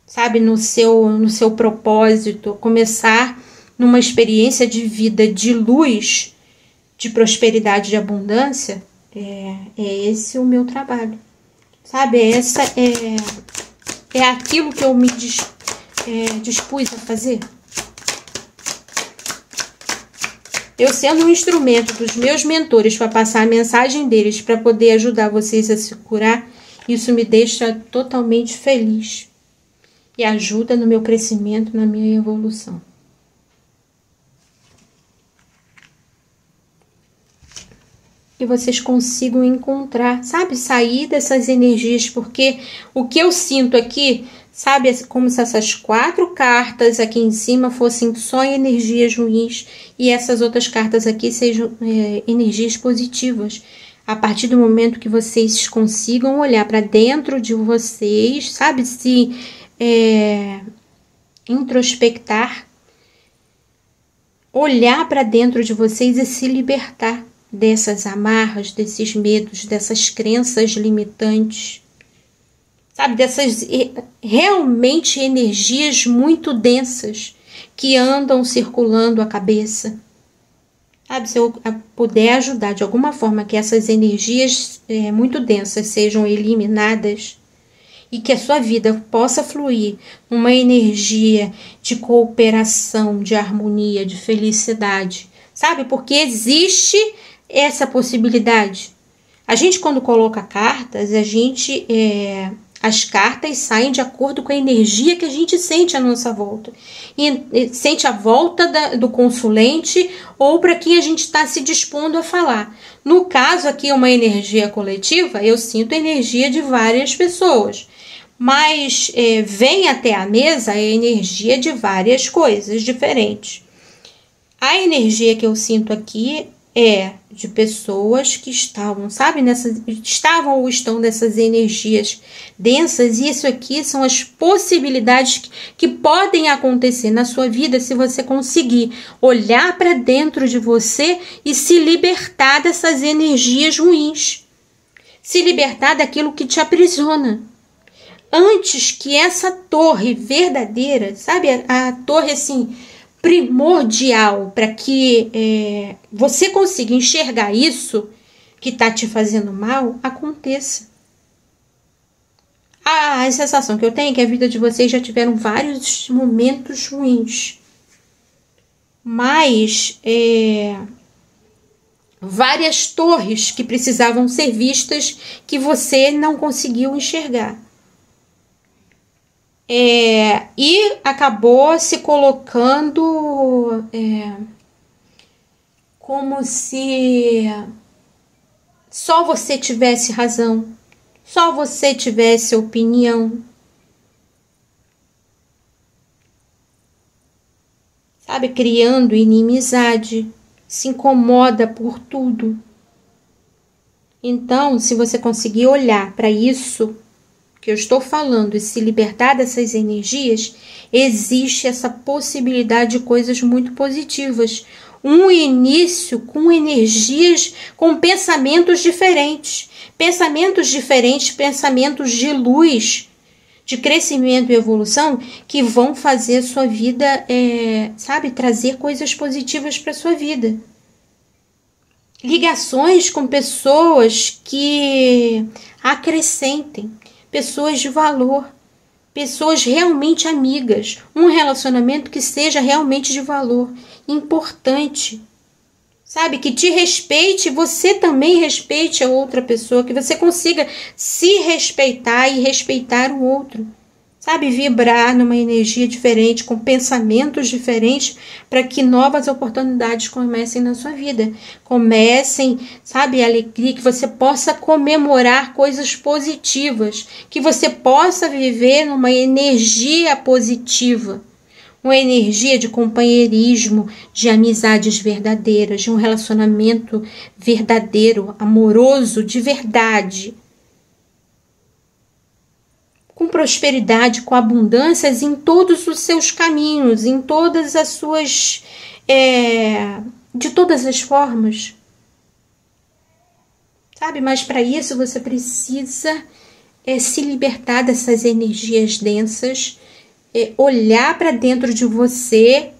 sabe, no seu propósito, começar numa experiência de vida de luz, de prosperidade, de abundância, é esse o meu trabalho. Sabe, essa é aquilo que eu me dispus a fazer. Eu sendo um instrumento dos meus mentores para passar a mensagem deles, para poder ajudar vocês a se curar, isso me deixa totalmente feliz. E ajuda no meu crescimento, na minha evolução. Que vocês consigam encontrar, sabe, sair dessas energias, porque o que eu sinto aqui, sabe, é como se essas 4 cartas aqui em cima fossem só energias ruins e essas outras cartas aqui sejam energias positivas. A partir do momento que vocês consigam olhar para dentro de vocês, sabe, se introspectar, olhar para dentro de vocês e se libertar dessas amarras, desses medos, dessas crenças limitantes, sabe, dessas realmente energias muito densas que andam circulando a cabeça. Sabe, se eu puder ajudar de alguma forma que essas energias muito densas sejam eliminadas e que a sua vida possa fluir uma energia de cooperação, de harmonia, de felicidade, sabe, porque existe essa possibilidade. A gente, quando coloca cartas, as cartas saem de acordo com a energia que a gente sente à nossa volta. E sente a volta do consulente ou para quem a gente está se dispondo a falar. No caso aqui, uma energia coletiva, eu sinto a energia de várias pessoas. Mas vem até a mesa a energia de várias coisas diferentes. A energia que eu sinto aqui é de pessoas que estavam, sabe, estavam ou estão nessas energias densas, e isso aqui são as possibilidades que podem acontecer na sua vida se você conseguir olhar para dentro de você e se libertar dessas energias ruins, se libertar daquilo que te aprisiona. Antes que essa torre verdadeira, sabe, a torre assim primordial para que você consiga enxergar isso que está te fazendo mal, aconteça. A sensação que eu tenho é que a vida de vocês já tiveram vários momentos ruins, mas várias torres que precisavam ser vistas que você não conseguiu enxergar. E acabou se colocando como se só você tivesse razão, só você tivesse opinião. Sabe, criando inimizade, se incomoda por tudo. Então, se você conseguir olhar para isso que eu estou falando e se libertar dessas energias, existe essa possibilidade de coisas muito positivas. Um início com energias, com pensamentos diferentes, pensamentos de luz, de crescimento e evolução que vão fazer a sua vida, sabe, trazer coisas positivas para a sua vida. Ligações com pessoas que acrescentem, pessoas de valor, pessoas realmente amigas, um relacionamento que seja realmente de valor, importante, sabe, que te respeite, você também respeite a outra pessoa, que você consiga se respeitar e respeitar o outro. Sabe, vibrar numa energia diferente, com pensamentos diferentes, para que novas oportunidades comecem na sua vida. Comecem, sabe, a alegria, que você possa comemorar coisas positivas, que você possa viver numa energia positiva, uma energia de companheirismo, de amizades verdadeiras, de um relacionamento verdadeiro, amoroso, de verdade. Com prosperidade, com abundâncias em todos os seus caminhos, em todas as suas, de todas as formas, sabe? Mas para isso você precisa se libertar dessas energias densas, olhar para dentro de você,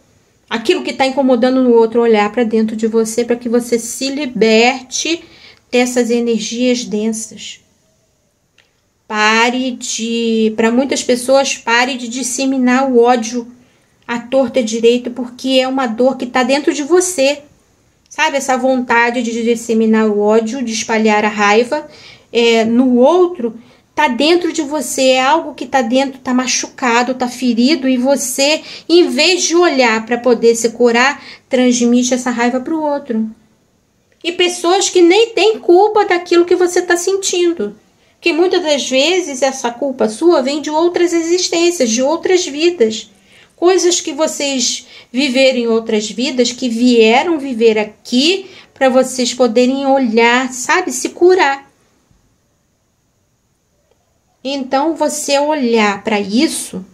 aquilo que está incomodando no outro, olhar para dentro de você, para que você se liberte dessas energias densas. Para muitas pessoas, pare de disseminar o ódio à torta e direito, porque é uma dor que está dentro de você. Sabe, essa vontade de disseminar o ódio, de espalhar a raiva no outro, está dentro de você, é algo que está dentro, está machucado, está ferido, e você, em vez de olhar para poder se curar, transmite essa raiva para o outro. E pessoas que nem têm culpa daquilo que você está sentindo. Que muitas das vezes essa culpa sua vem de outras existências, de outras vidas. Coisas que vocês viveram em outras vidas, que vieram viver aqui para vocês poderem olhar, sabe, se curar. Então, você olhar para isso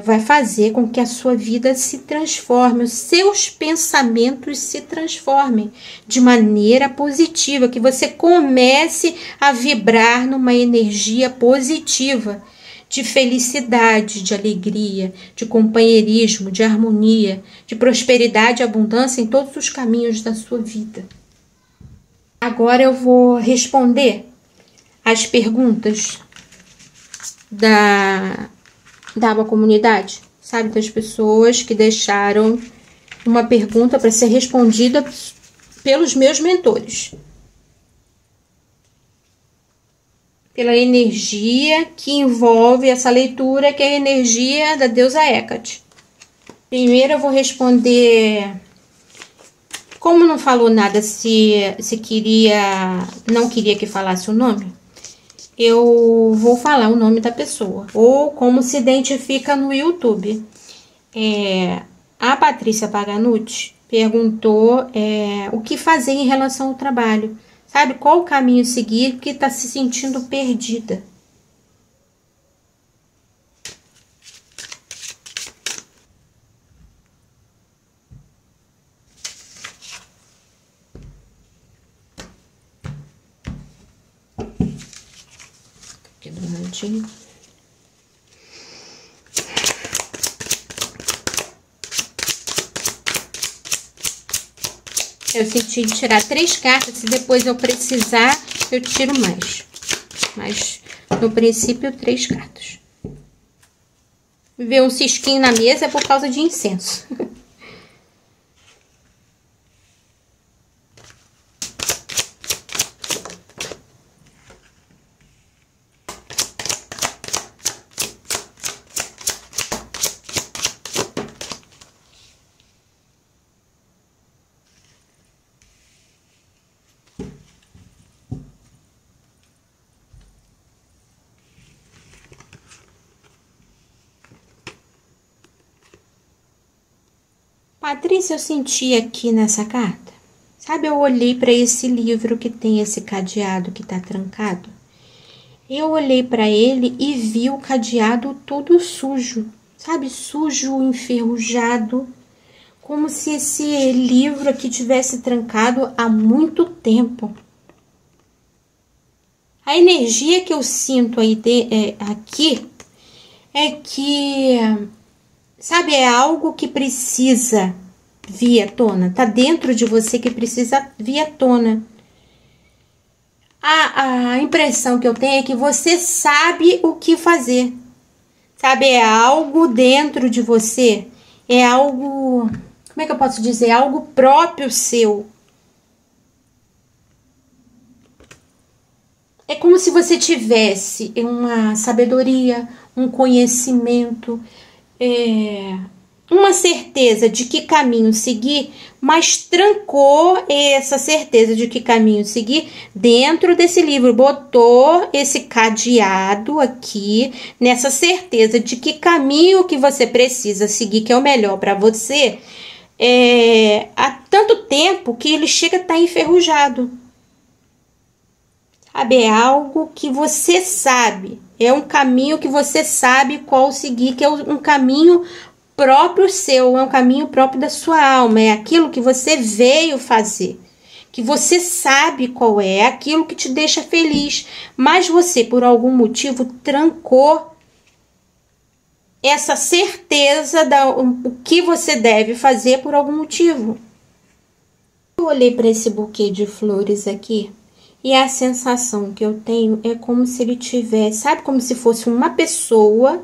vai fazer com que a sua vida se transforme, os seus pensamentos se transformem de maneira positiva, que você comece a vibrar numa energia positiva, de felicidade, de alegria, de companheirismo, de harmonia, de prosperidade e abundância em todos os caminhos da sua vida. Agora eu vou responder as perguntas da comunidade, sabe, das pessoas que deixaram uma pergunta para ser respondida pelos meus mentores. Pela energia que envolve essa leitura, que é a energia da deusa Hecate. Primeiro eu vou responder, como não falou nada se não queria que falasse o nome, eu vou falar o nome da pessoa, ou como se identifica no YouTube. A Patrícia Paganucci perguntou o que fazer em relação ao trabalho. Sabe, qual o caminho seguir, porque está se sentindo perdida. Aqui do ladinho. Eu senti tirar 3 cartas, se depois eu precisar, eu tiro mais. Mas, no princípio, 3 cartas. Ver um cisquinho na mesa é por causa de incenso. Patrícia, eu senti aqui nessa carta, sabe, eu olhei para esse livro que tem esse cadeado que tá trancado. Eu olhei para ele e vi o cadeado todo sujo, sabe, sujo, enferrujado, como se esse livro aqui tivesse trancado há muito tempo. A energia que eu sinto aí aqui é que, sabe, é algo que precisa vir à tona. Tá dentro de você que precisa vir à tona. A impressão que eu tenho é que você sabe o que fazer. Sabe, é algo dentro de você. É algo, como é que eu posso dizer? Algo próprio seu. É como se você tivesse uma sabedoria, um conhecimento, uma certeza de que caminho seguir, mas trancou essa certeza de que caminho seguir dentro desse livro, botou esse cadeado aqui, nessa certeza de que caminho que você precisa seguir, que é o melhor para você, há tanto tempo que ele chega a estar enferrujado. Sabe, é algo que você sabe, é um caminho que você sabe qual seguir, que é um caminho próprio seu, é um caminho próprio da sua alma, é aquilo que você veio fazer, que você sabe qual é aquilo que te deixa feliz, mas você, por algum motivo, trancou essa certeza do que você deve fazer por algum motivo. Eu olhei para esse buquê de flores aqui, e a sensação que eu tenho é como se ele tivesse, sabe, como se fosse uma pessoa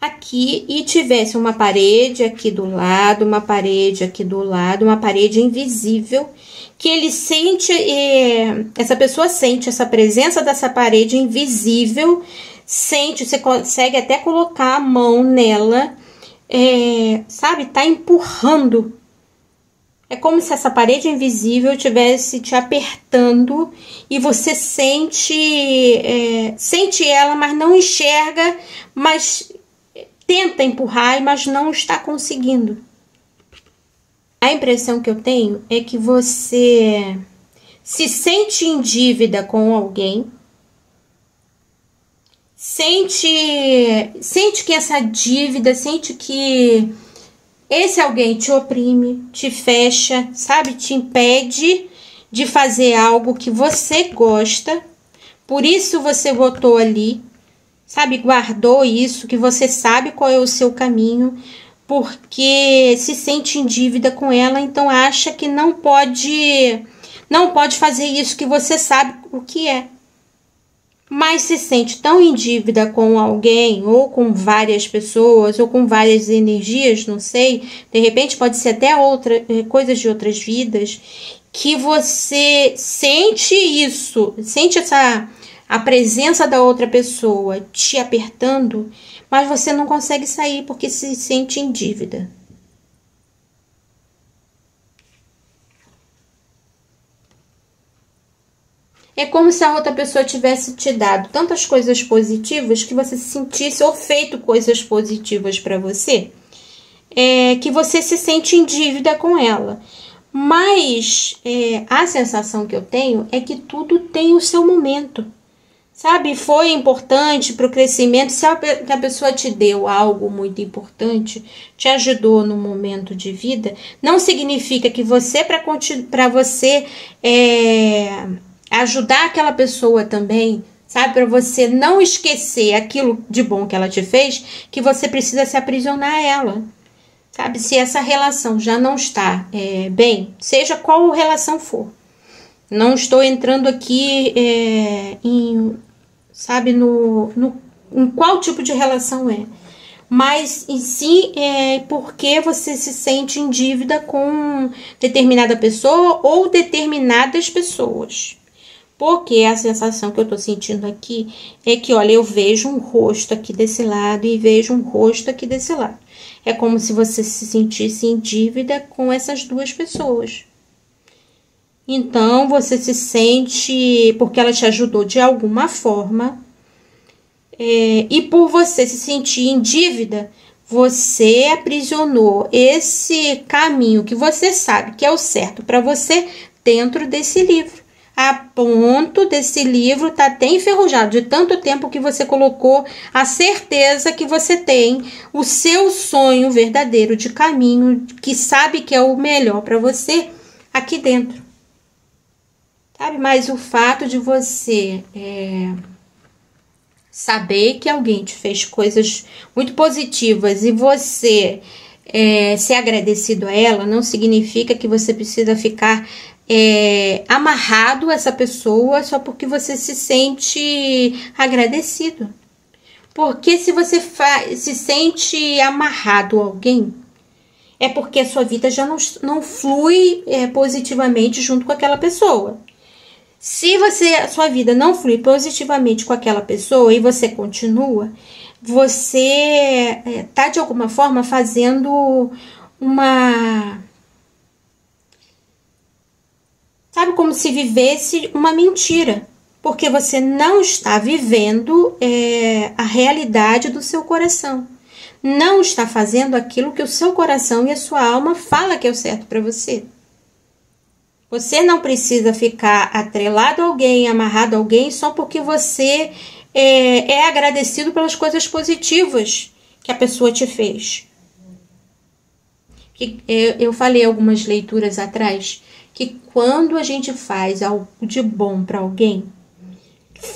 aqui e tivesse uma parede aqui do lado, uma parede aqui do lado, uma parede invisível, que ele sente, essa pessoa sente essa presença dessa parede invisível, sente, você consegue até colocar a mão nela, sabe, tá empurrando. É como se essa parede invisível estivesse te apertando e você sente ela, mas não enxerga, mas tenta empurrar, mas não está conseguindo. A impressão que eu tenho é que você se sente em dívida com alguém, sente que essa dívida, sente que esse alguém te oprime, te fecha, sabe? Te impede de fazer algo que você gosta. Por isso você botou ali, sabe? Guardou isso, que você sabe qual é o seu caminho, porque se sente em dívida com ela, então acha que não pode fazer isso que você sabe o que é. Mas se sente tão em dívida com alguém, ou com várias pessoas, ou com várias energias, não sei, de repente pode ser até coisas de outras vidas, que você sente isso, sente a presença da outra pessoa te apertando, mas você não consegue sair porque se sente em dívida. É como se a outra pessoa tivesse te dado tantas coisas positivas que você se sentisse, ou feito coisas positivas para você, que você se sente em dívida com ela. Mas a sensação que eu tenho é que tudo tem o seu momento. Sabe, foi importante para o crescimento. Se a pessoa te deu algo muito importante, te ajudou no momento de vida, não significa que você, para você ajudar aquela pessoa também, sabe, para você não esquecer aquilo de bom que ela te fez, que você precisa se aprisionar a ela. Sabe, se essa relação já não está bem, seja qual relação for. Não estou entrando aqui em qual tipo de relação é. Mas em si porque você se sente em dívida com determinada pessoa ou determinadas pessoas. Porque a sensação que eu tô sentindo aqui é que, olha, eu vejo um rosto aqui desse lado e vejo um rosto aqui desse lado. É como se você se sentisse em dívida com essas duas pessoas. Então, você se sente, porque ela te ajudou de alguma forma, e por você se sentir em dívida, você aprisionou esse caminho que você sabe que é o certo para você dentro desse livro. A ponto desse livro estar até enferrujado, de tanto tempo que você colocou a certeza que você tem o seu sonho verdadeiro de caminho, que sabe que é o melhor para você aqui dentro. sabe? Mas o fato de você saber que alguém te fez coisas muito positivas e você ser agradecido a ela, não significa que você precisa ficar amarrado a essa pessoa só porque você se sente agradecido. Porque se você se sente amarrado a alguém, é porque a sua vida já não flui positivamente junto com aquela pessoa. Se a sua vida não flui positivamente com aquela pessoa e você continua, você tá de alguma forma fazendo sabe, como se vivesse uma mentira. Porque você não está vivendo a realidade do seu coração. Não está fazendo aquilo que o seu coração e a sua alma fala que é o certo para você. Você não precisa ficar atrelado a alguém, amarrado a alguém, só porque você é agradecido pelas coisas positivas que a pessoa te fez. Eu falei algumas leituras atrás que quando a gente faz algo de bom para alguém,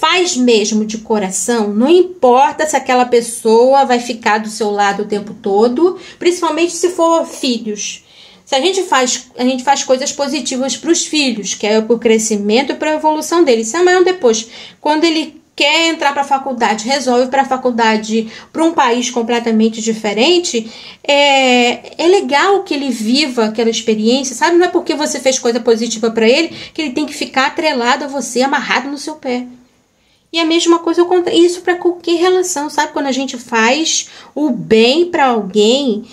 faz mesmo de coração, não importa se aquela pessoa vai ficar do seu lado o tempo todo, principalmente se for filhos. Se a gente faz coisas positivas para os filhos, que é para o crescimento e para a evolução deles. Se amanhã depois, quando ele quer entrar para a faculdade, resolve para a faculdade para um país completamente diferente, é legal que ele viva aquela experiência, sabe? Não é porque você fez coisa positiva para ele que ele tem que ficar atrelado a você, amarrado no seu pé. E a mesma coisa, isso para qualquer relação, sabe? Quando a gente faz o bem para alguém,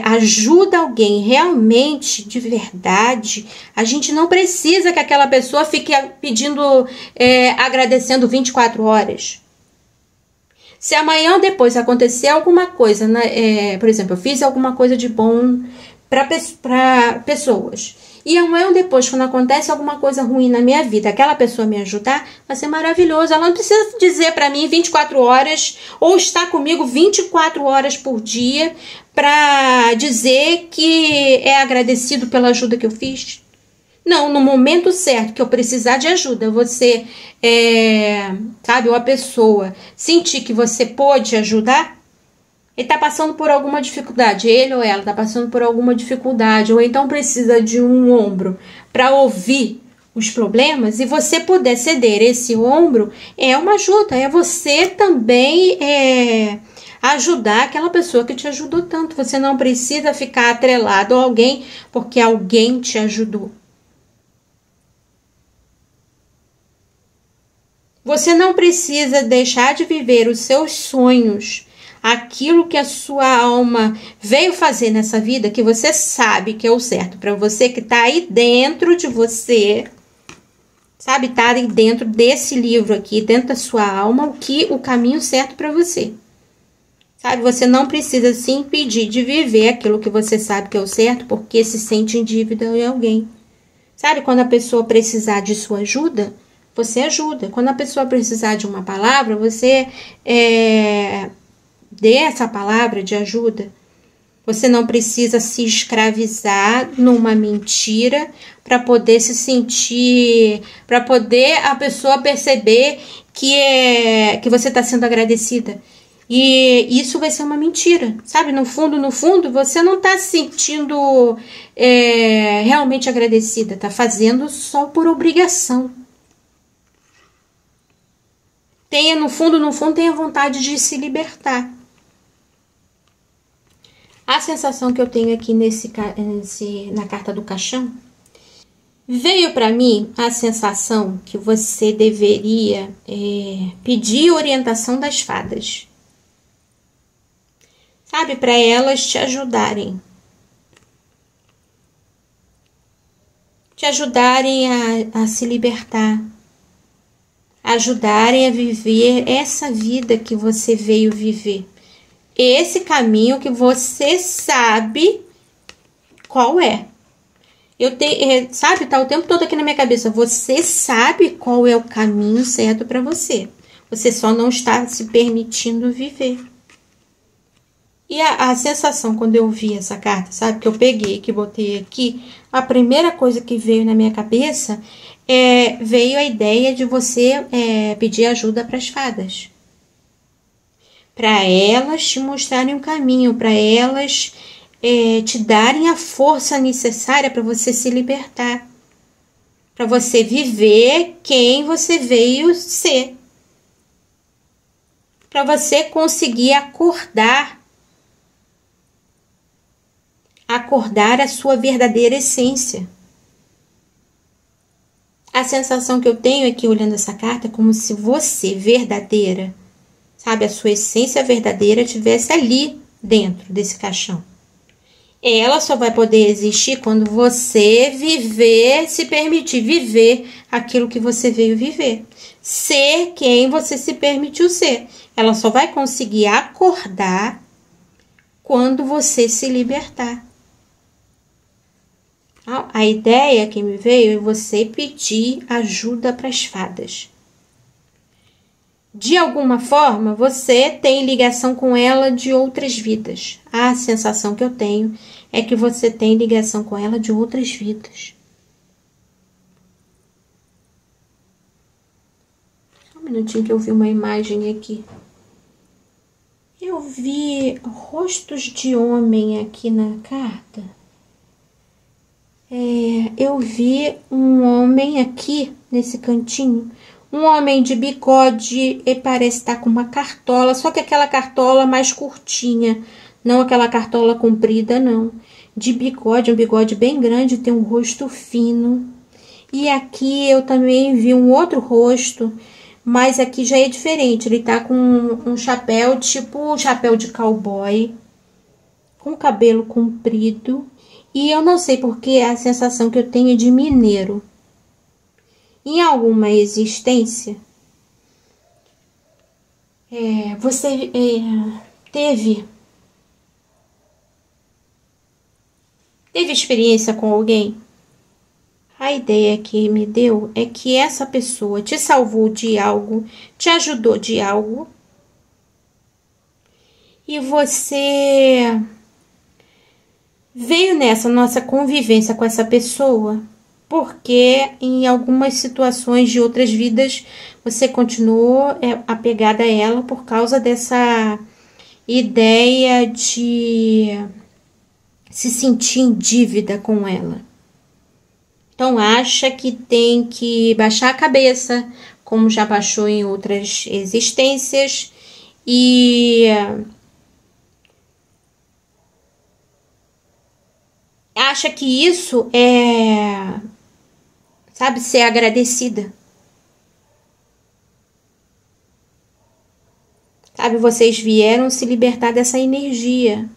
ajuda alguém realmente, de verdade, a gente não precisa que aquela pessoa fique pedindo, agradecendo 24 horas. Se amanhã ou depois acontecer alguma coisa, por exemplo, eu fiz alguma coisa de bom para pessoas, e amanhã ou depois, quando acontece alguma coisa ruim na minha vida, aquela pessoa me ajudar, vai ser maravilhoso. Ela não precisa dizer para mim 24 horas ou estar comigo 24 horas por dia para dizer que é agradecido pela ajuda que eu fiz. Não, no momento certo que eu precisar de ajuda, você, sabe, ou a pessoa sentir que você pode ajudar, ele está passando por alguma dificuldade, ele ou ela está passando por alguma dificuldade, ou então precisa de um ombro para ouvir os problemas, e você puder ceder esse ombro, é uma ajuda, é você também ajudar aquela pessoa que te ajudou tanto. Você não precisa ficar atrelado a alguém porque alguém te ajudou. Você não precisa deixar de viver os seus sonhos, aquilo que a sua alma veio fazer nessa vida, que você sabe que é o certo para você, que está aí dentro de você, sabe? Está aí dentro desse livro aqui, dentro da sua alma, o caminho certo para você. Sabe? Você não precisa se impedir de viver aquilo que você sabe que é o certo, porque se sente em dívida em alguém. Sabe? Quando a pessoa precisar de sua ajuda, você ajuda. Quando a pessoa precisar de uma palavra, você dê essa palavra de ajuda. Você não precisa se escravizar numa mentira para poder se sentir, para poder a pessoa perceber que você está sendo agradecida. E isso vai ser uma mentira, sabe? No fundo, você não está se sentindo realmente agradecida. Está fazendo só por obrigação. No fundo, tenha vontade de se libertar. A sensação que eu tenho aqui na carta do caixão, veio para mim a sensação que você deveria pedir orientação das fadas. Sabe? Para elas te ajudarem. Te ajudarem a se libertar. Ajudarem a viver essa vida que você veio viver. Esse caminho que você sabe qual é. Sabe, tá o tempo todo aqui na minha cabeça. Você sabe qual é o caminho certo para você. Você só não está se permitindo viver. E a sensação quando eu vi essa carta, sabe, que eu peguei, que botei aqui, a primeira coisa que veio na minha cabeça veio a ideia de você pedir ajuda para as fadas. Para elas te mostrarem um caminho, para elas te darem a força necessária para você se libertar. Para você viver quem você veio ser. Para você conseguir acordar a sua verdadeira essência. A sensação que eu tenho aqui olhando essa carta é como se você, verdadeira, sabe, a sua essência verdadeira estivesse ali dentro desse caixão. Ela só vai poder existir quando você se permitir viver aquilo que você veio viver. Ser quem você se permitiu ser. Ela só vai conseguir acordar quando você se libertar. A ideia que me veio é você pedir ajuda para as fadas. De alguma forma, você tem ligação com ela de outras vidas. A sensação que eu tenho é que você tem ligação com ela de outras vidas. Só um minutinho que eu vi uma imagem aqui. Eu vi rostos de homem aqui na carta. Eu vi um homem aqui nesse cantinho. Um homem de bigode e parece estar com uma cartola, só que aquela cartola mais curtinha, não aquela cartola comprida, não. De bigode, um bigode bem grande, tem um rosto fino. E aqui eu também vi um outro rosto, mas aqui já é diferente. Ele tá com um chapéu, tipo um chapéu de cowboy, com cabelo comprido. E eu não sei porque a sensação que eu tenho é de mineiro. Em alguma existência, você teve experiência com alguém? A ideia que me deu é que essa pessoa te salvou de algo, te ajudou de algo, e você veio nessa nossa convivência com essa pessoa porque em algumas situações de outras vidas você continuou apegada a ela por causa dessa ideia de se sentir em dívida com ela. Então acha que tem que baixar a cabeça, como já baixou em outras existências, e acha que isso sabe, ser agradecida. Sabe, vocês vieram se libertar dessa energia.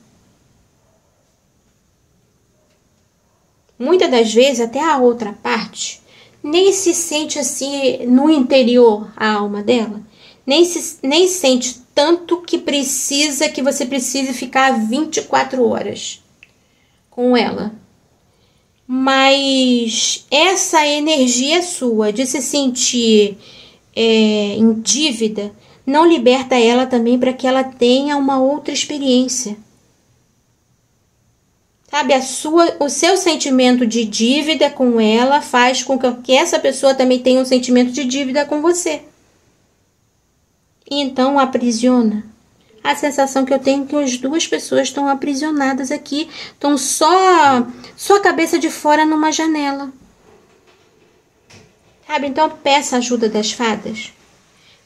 Muitas das vezes, até a outra parte nem se sente assim no interior, a alma dela. Nem sente tanto que você precise ficar 24 horas com ela. Mas essa energia sua de se sentir em dívida não liberta ela também para que ela tenha uma outra experiência. Sabe, o seu sentimento de dívida com ela faz com que essa pessoa também tenha um sentimento de dívida com você. E então aprisiona. A sensação que eu tenho é que as duas pessoas estão aprisionadas aqui, estão só a cabeça de fora numa janela. Sabe, então peça ajuda das fadas.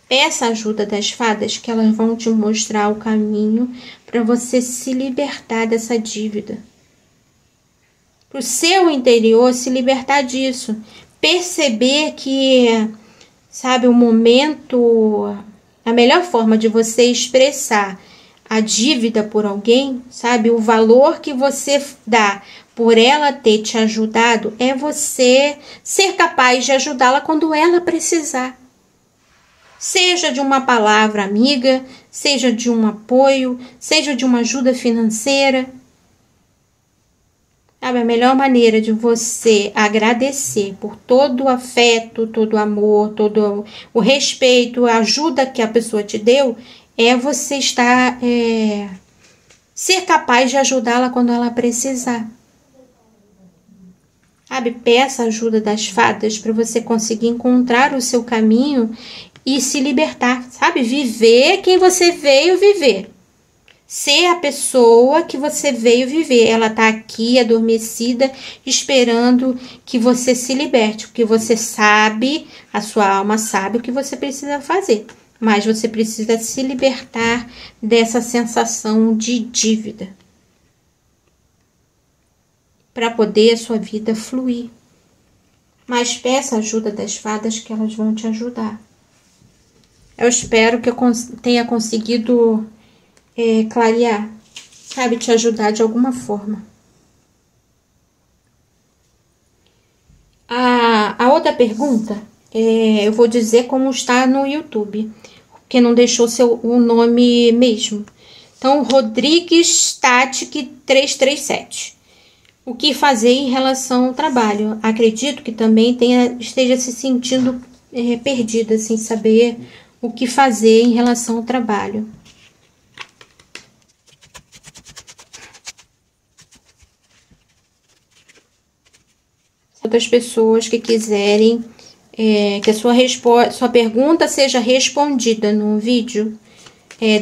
Peça ajuda das fadas, que elas vão te mostrar o caminho para você se libertar dessa dívida. Para o seu interior se libertar disso. Perceber que, sabe, o momento, a melhor forma de você expressar a dívida por alguém, sabe, o valor que você dá por ela ter te ajudado, é você ser capaz de ajudá-la quando ela precisar. Seja de uma palavra amiga, seja de um apoio, seja de uma ajuda financeira. Sabe, a melhor maneira de você agradecer por todo o afeto, todo o amor, todo o respeito, a ajuda que a pessoa te deu, é você ser capaz de ajudá-la quando ela precisar. Sabe? Peça a ajuda das fadas para você conseguir encontrar o seu caminho e se libertar, sabe? Viver quem você veio viver. Ser a pessoa que você veio viver. Ela tá aqui adormecida, esperando que você se liberte, porque você sabe, a sua alma sabe o que você precisa fazer. Mas você precisa se libertar dessa sensação de dívida, para poder a sua vida fluir. Mas peça a ajuda das fadas que elas vão te ajudar. Eu espero que eu tenha conseguido clarear, sabe, te ajudar de alguma forma. A outra pergunta, eu vou dizer como está no YouTube, porque não deixou o nome mesmo. Então, Rodrigues Tatic 337. O que fazer em relação ao trabalho? Acredito que também esteja se sentindo perdida, sem saber o que fazer em relação ao trabalho. Outras pessoas que quiserem que a sua pergunta seja respondida no vídeo,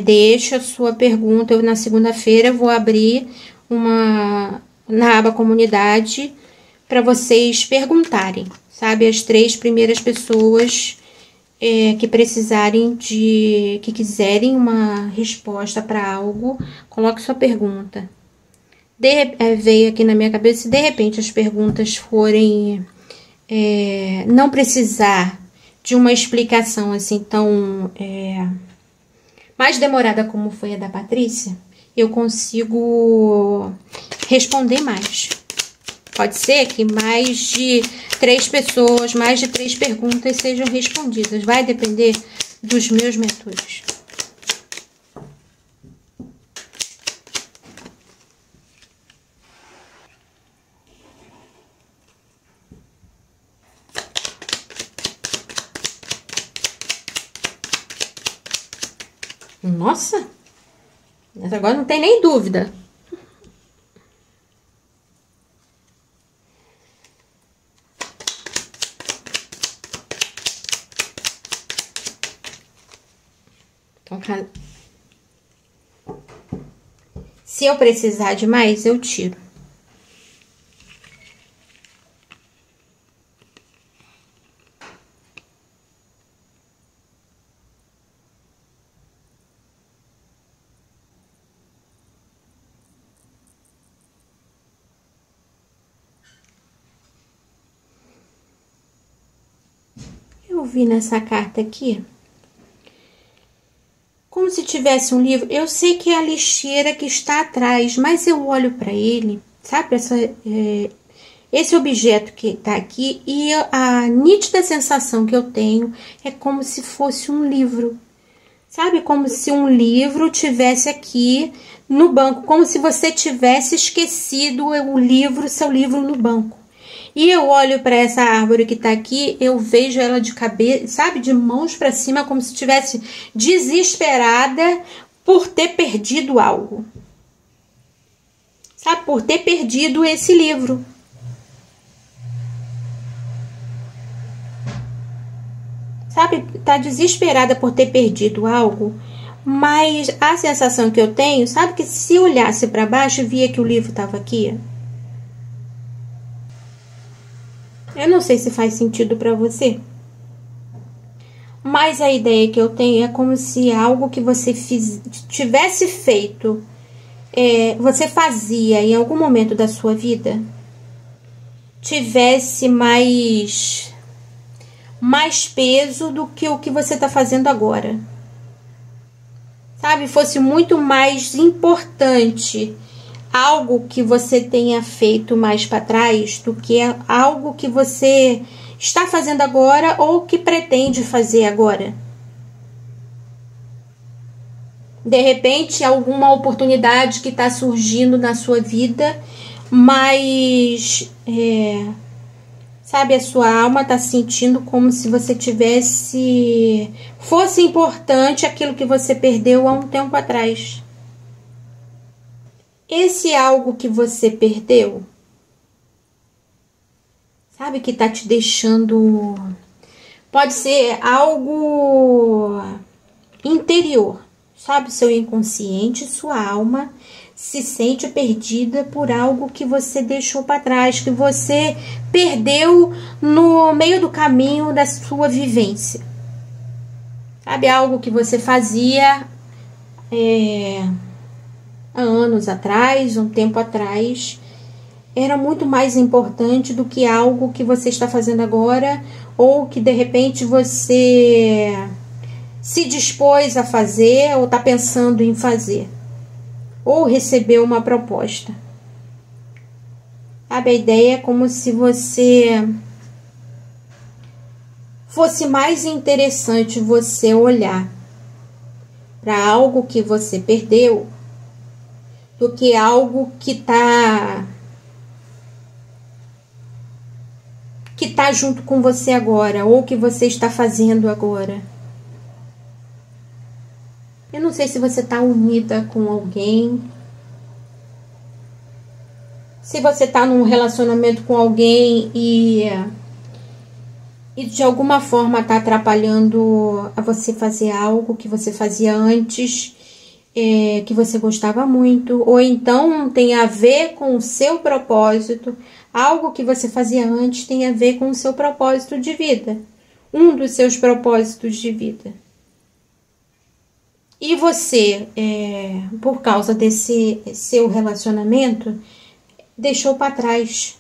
deixa a sua pergunta. Na segunda-feira vou abrir na aba comunidade para vocês perguntarem, sabe? As 3 primeiras pessoas que precisarem que quiserem uma resposta para algo, coloque sua pergunta. Veio aqui na minha cabeça, se de repente as perguntas forem não precisar de uma explicação assim tão mais demorada como foi a da Patrícia, eu consigo responder mais. Pode ser que mais de 3 pessoas, mais de 3 perguntas sejam respondidas. Vai depender dos meus métodos. Nossa! Mas agora não tem nem dúvida. Então, se eu precisar de mais, eu tiro. Eu vi nessa carta aqui como se tivesse um livro. Eu sei que é a lixeira que está atrás, mas eu olho para ele, sabe? Esse objeto que está aqui, e a nítida sensação que eu tenho é como se fosse um livro, sabe? Como se um livro tivesse aqui no banco, como se você tivesse esquecido seu livro no banco. E eu olho para essa árvore que tá aqui, eu vejo ela de cabeça, sabe, de mãos para cima, como se estivesse desesperada por ter perdido algo. Sabe, por ter perdido esse livro. Sabe, tá desesperada por ter perdido algo, mas a sensação que eu tenho, sabe, que se olhasse para baixo, via que o livro estava aqui. Eu não sei se faz sentido para você, mas a ideia que eu tenho é como se algo que você tivesse feito, você fazia em algum momento da sua vida, tivesse mais peso do que o que você está fazendo agora. Sabe, fosse muito mais importante algo que você tenha feito mais para trás do que algo que você está fazendo agora ou que pretende fazer agora. De repente, alguma oportunidade que está surgindo na sua vida, mas sabe, a sua alma está sentindo como se você fosse importante aquilo que você perdeu há um tempo atrás. Esse algo que você perdeu sabe, que tá te deixando... Pode ser algo interior, sabe? Seu inconsciente, sua alma se sente perdida por algo que você deixou para trás, que você perdeu no meio do caminho da sua vivência. Sabe, algo que você fazia há anos atrás, um tempo atrás, era muito mais importante do que algo que você está fazendo agora, ou que de repente você se dispôs a fazer ou está pensando em fazer, ou recebeu uma proposta. Sabe, a ideia é como se você fosse mais interessante você olhar para algo que você perdeu do que algo que tá junto com você agora, ou que você está fazendo agora. Eu não sei se você está unida com alguém, se você está num relacionamento com alguém e de alguma forma está atrapalhando a você fazer algo que você fazia antes, que você gostava muito, ou então tem a ver com o seu propósito. Algo que você fazia antes tem a ver com o seu propósito de vida, um dos seus propósitos de vida. E você, por causa desse seu relacionamento, deixou para trás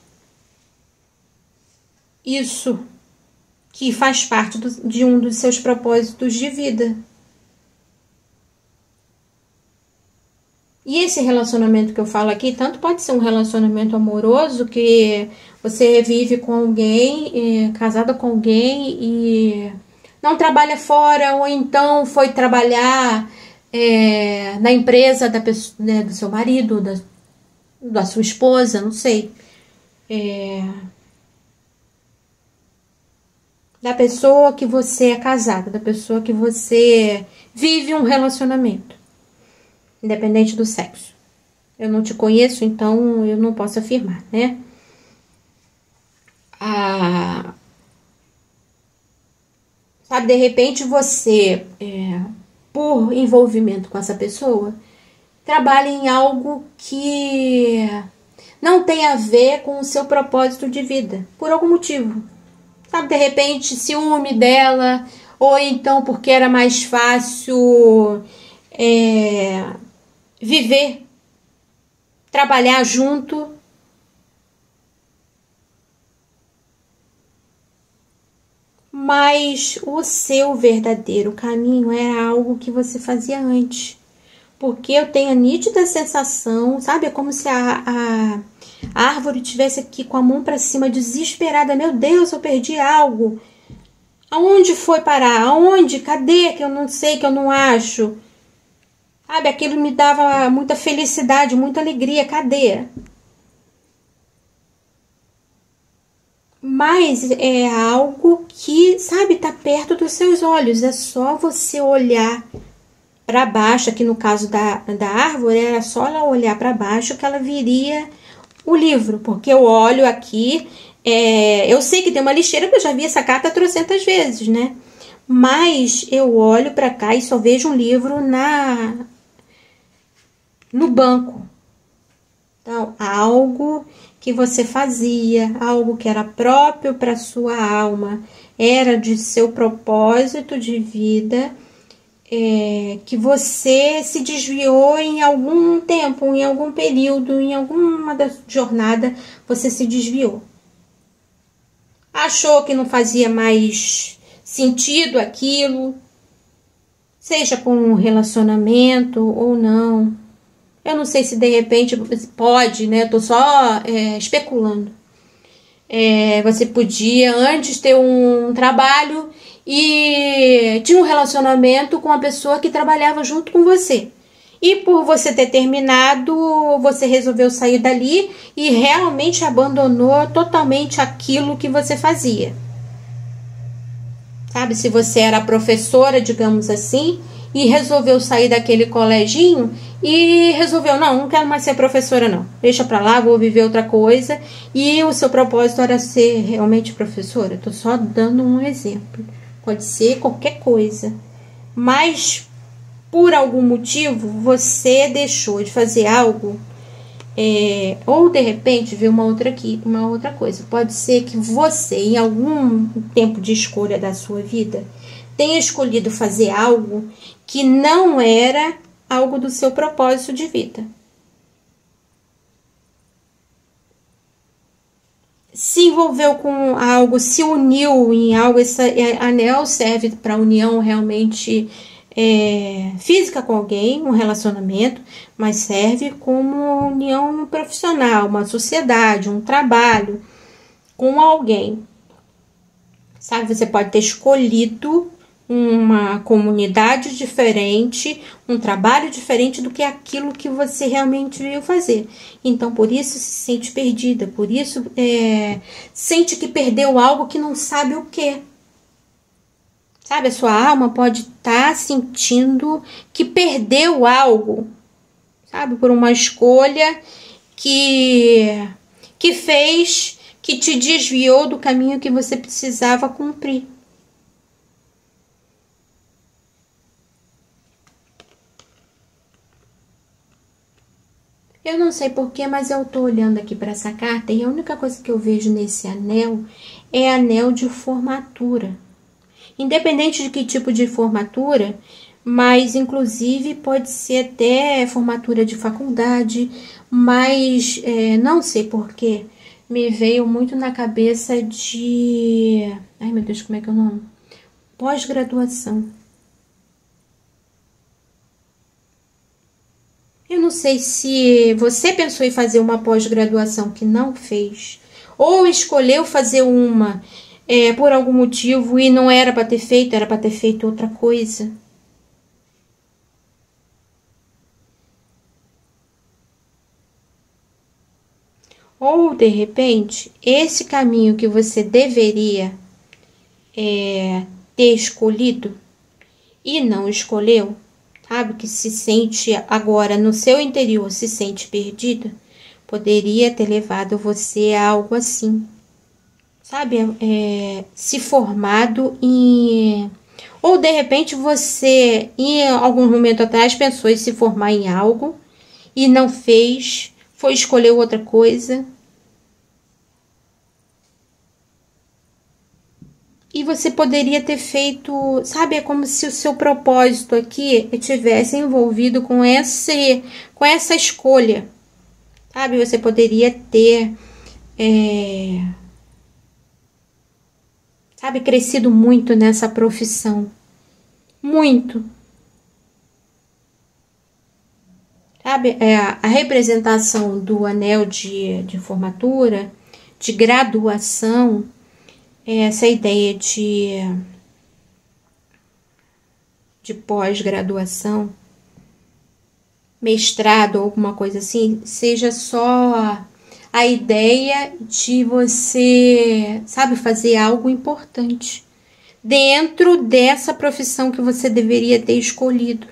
isso que faz parte de um dos seus propósitos de vida. E esse relacionamento que eu falo aqui, tanto pode ser um relacionamento amoroso, que você vive com alguém, casada com alguém e não trabalha fora, ou então foi trabalhar na empresa da pessoa, né, do seu marido, da sua esposa, não sei. Da pessoa que você é casada, da pessoa que você vive um relacionamento. Independente do sexo. Eu não te conheço, então eu não posso afirmar, né? Sabe, de repente você, por envolvimento com essa pessoa, trabalha em algo que não tem a ver com o seu propósito de vida, por algum motivo. Sabe, de repente, ciúme dela, ou então porque era mais fácil viver, trabalhar junto. Mas o seu verdadeiro caminho era algo que você fazia antes. Porque eu tenho a nítida sensação, sabe? É como se a árvore estivesse aqui com a mão para cima, desesperada. Meu Deus, eu perdi algo. Aonde foi parar? Aonde? Cadê? Que eu não sei, que eu não acho. Sabe, aquilo me dava muita felicidade, muita alegria. Cadê? Mas é algo que, sabe, tá perto dos seus olhos. É só você olhar para baixo. Aqui no caso da árvore, era só ela olhar para baixo que ela viria o livro. Porque eu olho aqui, eu sei que tem uma lixeira, porque eu já vi essa carta 300 vezes, né? Mas eu olho para cá e só vejo um livro no banco. Então, algo que você fazia, algo que era próprio para sua alma, era de seu propósito de vida, que você se desviou em algum tempo, em algum período, em alguma jornada, você se desviou. Achou que não fazia mais sentido aquilo, seja com um relacionamento ou não. Eu não sei se de repente pode, né? Eu tô só especulando. Você podia antes ter um trabalho e tinha um relacionamento com a pessoa que trabalhava junto com você. E por você ter terminado, você resolveu sair dali e realmente abandonou totalmente aquilo que você fazia. Sabe, se você era professora, digamos assim, e resolveu sair daquele coleginho e resolveu, não quero mais ser professora não, deixa pra lá, vou viver outra coisa, e o seu propósito era ser realmente professora. Tô só dando um exemplo, pode ser qualquer coisa, mas por algum motivo você deixou de fazer algo, ou de repente ver uma outra coisa. Pode ser que você, em algum tempo de escolha da sua vida, tenha escolhido fazer algo que não era algo do seu propósito de vida. Se envolveu com algo, se uniu em algo. Esse anel serve para união realmente física com alguém, um relacionamento, mas serve como união profissional, uma sociedade, um trabalho com alguém. Sabe, você pode ter escolhido uma comunidade diferente, um trabalho diferente do que aquilo que você realmente veio fazer. Então, por isso se sente perdida, por isso sente que perdeu algo que não sabe o que. Sabe, a sua alma pode estar sentindo que perdeu algo, sabe, por uma escolha que fez, que te desviou do caminho que você precisava cumprir. Eu não sei porquê, mas eu tô olhando aqui para essa carta e a única coisa que eu vejo nesse anel é anel de formatura. Independente de que tipo de formatura, mas inclusive pode ser até formatura de faculdade, mas não sei porquê, me veio muito na cabeça de... Ai meu Deus, como é que é o nome? Pós-graduação. Eu não sei se você pensou em fazer uma pós-graduação que não fez, ou escolheu fazer uma por algum motivo e não era para ter feito, era para ter feito outra coisa. Ou, de repente, esse caminho que você deveria ter escolhido e não escolheu, sabe, que se sente agora no seu interior, se sente perdida, poderia ter levado você a algo assim. Sabe, se formado em... Ou, de repente, você, em algum momento atrás, pensou em se formar em algo e não fez, foi escolher outra coisa. E você poderia ter feito, sabe, é como se o seu propósito aqui estivesse envolvido com essa escolha. Sabe, você poderia ter... sabe, crescido muito nessa profissão. Muito. Sabe, a representação do anel de formatura, de graduação, essa ideia de pós-graduação, mestrado ou alguma coisa assim, seja só a ideia de você, sabe, fazer algo importante dentro dessa profissão que você deveria ter escolhido.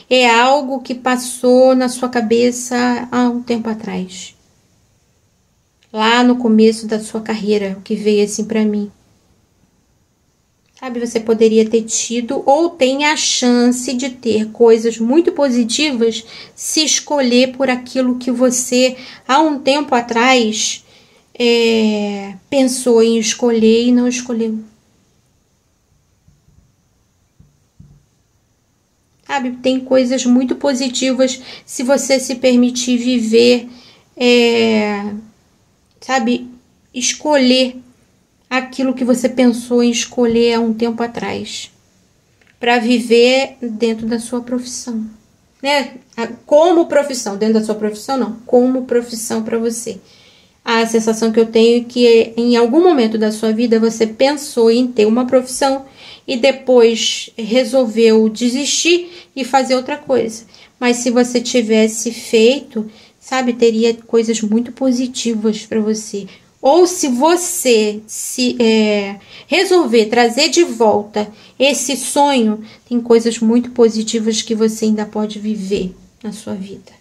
É algo que passou na sua cabeça há um tempo atrás. Lá no começo da sua carreira, o que veio assim para mim. Sabe, você poderia ter tido ou tem a chance de ter coisas muito positivas se escolher por aquilo que você, há um tempo atrás, pensou em escolher e não escolheu. Sabe, tem coisas muito positivas se você se permitir viver, sabe, escolher aquilo que você pensou em escolher há um tempo atrás, para viver dentro da sua profissão, né? Como profissão, dentro da sua profissão não, como profissão para você. A sensação que eu tenho é que em algum momento da sua vida você pensou em ter uma profissão e depois resolveu desistir e fazer outra coisa. Mas se você tivesse feito, sabe, teria coisas muito positivas para você. ou se você resolver trazer de volta esse sonho, tem coisas muito positivas que você ainda pode viver na sua vida.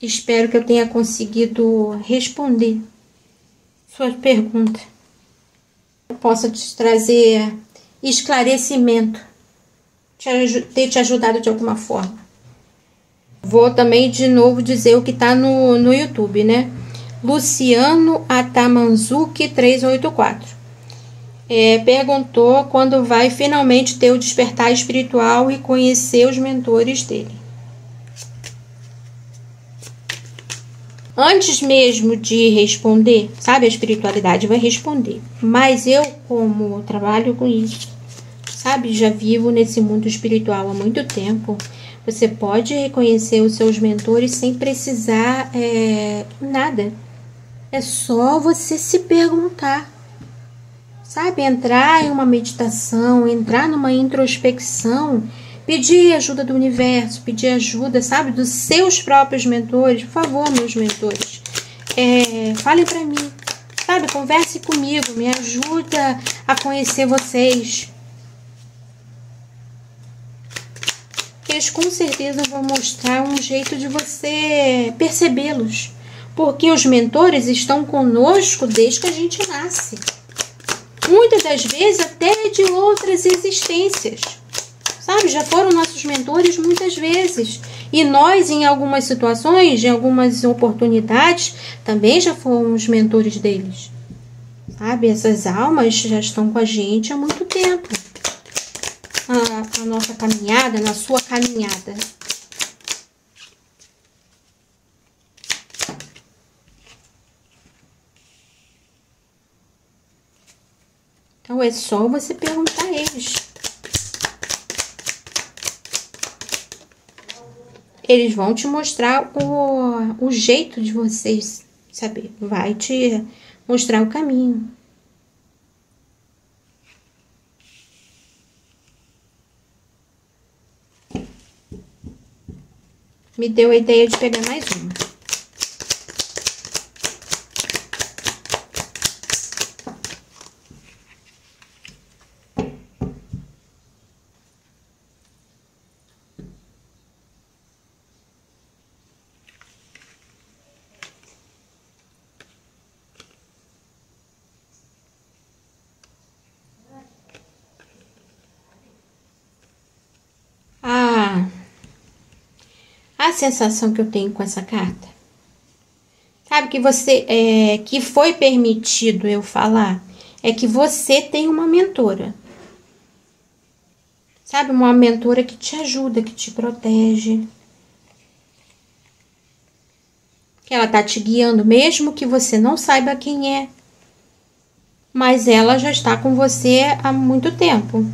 Espero que eu tenha conseguido responder sua pergunta. Eu possa te trazer esclarecimento, ter te ajudado de alguma forma. Vou também de novo dizer o que está no YouTube, né? Luciano Atamanzuki 384. Perguntou quando vai finalmente ter o despertar espiritual e conhecer os mentores dele. Antes mesmo de responder, sabe, a espiritualidade vai responder. Mas eu, como trabalho com isso, sabe, já vivo nesse mundo espiritual há muito tempo. Você pode reconhecer os seus mentores sem precisar nada. É só você se perguntar. Sabe, entrar em uma meditação, entrar numa introspecção, pedir ajuda do universo, pedir ajuda, sabe, dos seus próprios mentores. Por favor, meus mentores, falem pra mim, sabe, converse comigo, me ajuda a conhecer vocês. Eles com certeza vão mostrar um jeito de você percebê-los, porque os mentores estão conosco desde que a gente nasce. Muitas das vezes até de outras existências, sabe? Já foram nossos mentores muitas vezes. E nós, em algumas situações, em algumas oportunidades, também já fomos mentores deles. Sabe? Essas almas já estão com a gente há muito tempo. A nossa caminhada, na sua caminhada. Então é só você perguntar a eles. Eles vão te mostrar o jeito de vocês saber. Vai te mostrar o caminho. Me deu a ideia de pegar mais uma. A sensação que eu tenho com essa carta, sabe, que você que foi permitido eu falar, é que você tem uma mentora, sabe, uma mentora que te ajuda, que te protege, que ela tá te guiando, mesmo que você não saiba quem é, mas ela já está com você há muito tempo.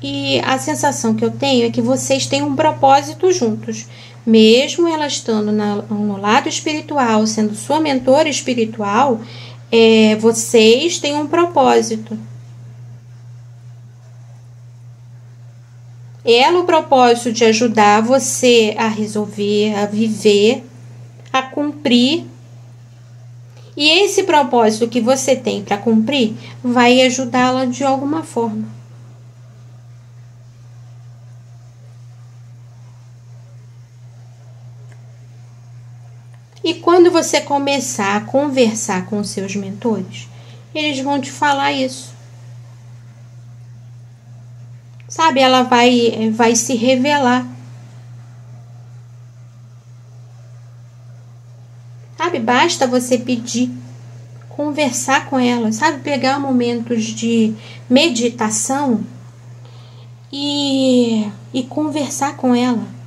E a sensação que eu tenho é que vocês têm um propósito juntos. Mesmo ela estando no lado espiritual, sendo sua mentora espiritual, vocês têm um propósito. Ela, o propósito de ajudar você a resolver, a viver, a cumprir. E esse propósito que você tem para cumprir vai ajudá-la de alguma forma. E quando você começar a conversar com os seus mentores, eles vão te falar isso. Sabe, ela vai se revelar. Sabe, basta você pedir, conversar com ela, sabe, pegar momentos de meditação e conversar com ela.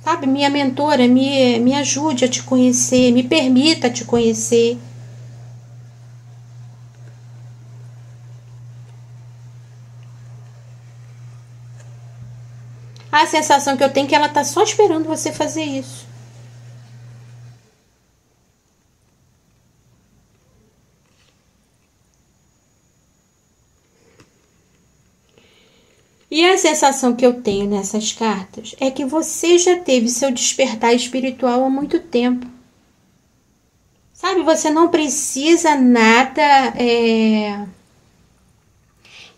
Sabe, minha mentora, me ajude a te conhecer, me permita te conhecer. A sensação que eu tenho é que ela tá só esperando você fazer isso. E a sensação que eu tenho nessas cartas é que você já teve seu despertar espiritual há muito tempo. Sabe, você não precisa nada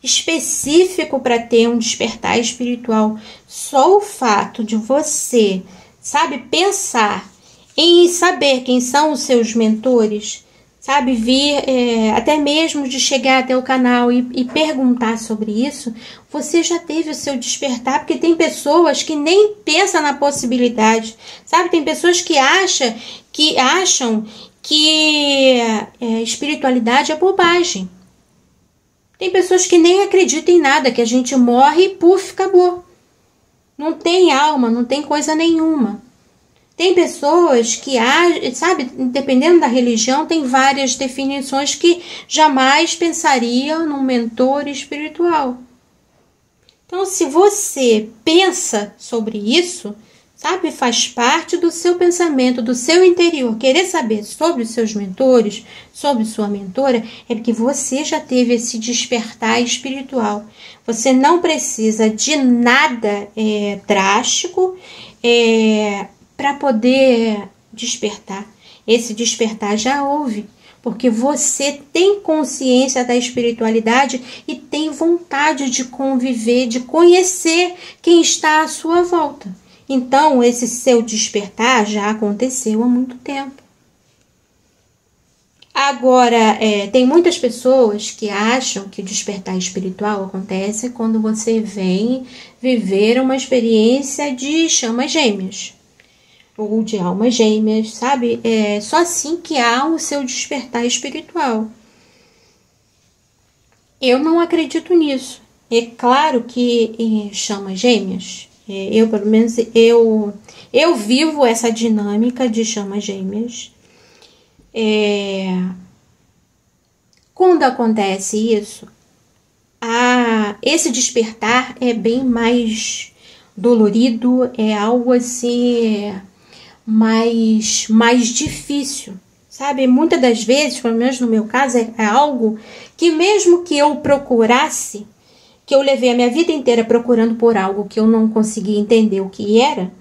específico para ter um despertar espiritual. Só o fato de você, sabe, pensar em saber quem são os seus mentores, sabe, vir até mesmo de chegar até o canal e perguntar sobre isso, você já teve o seu despertar, porque tem pessoas que nem pensam na possibilidade, sabe, tem pessoas que acham que espiritualidade é bobagem. Tem pessoas que nem acreditam em nada, que a gente morre e puf, acabou. Não tem alma, não tem coisa nenhuma. Tem pessoas que, sabe, dependendo da religião, tem várias definições que jamais pensariam num mentor espiritual. Então, se você pensa sobre isso, sabe, faz parte do seu pensamento, do seu interior, querer saber sobre os seus mentores, sobre sua mentora, é porque você já teve esse despertar espiritual. Você não precisa de nada drástico para poder despertar. Esse despertar já houve, porque você tem consciência da espiritualidade e tem vontade de conviver, de conhecer quem está à sua volta. Então, esse seu despertar já aconteceu há muito tempo. Agora, tem muitas pessoas que acham que o despertar espiritual acontece quando você vem viver uma experiência de chamas gêmeas ou de almas gêmeas, sabe? É só assim que há o seu despertar espiritual. Eu não acredito nisso. É claro que em chamas gêmeas, pelo menos, eu vivo essa dinâmica de chamas gêmeas. Quando acontece isso, esse despertar é bem mais dolorido, é algo assim mais difícil, sabe? Muitas das vezes, pelo menos no meu caso, é algo que mesmo que eu procurasse, que eu levei a minha vida inteira procurando por algo que eu não conseguia entender o que era,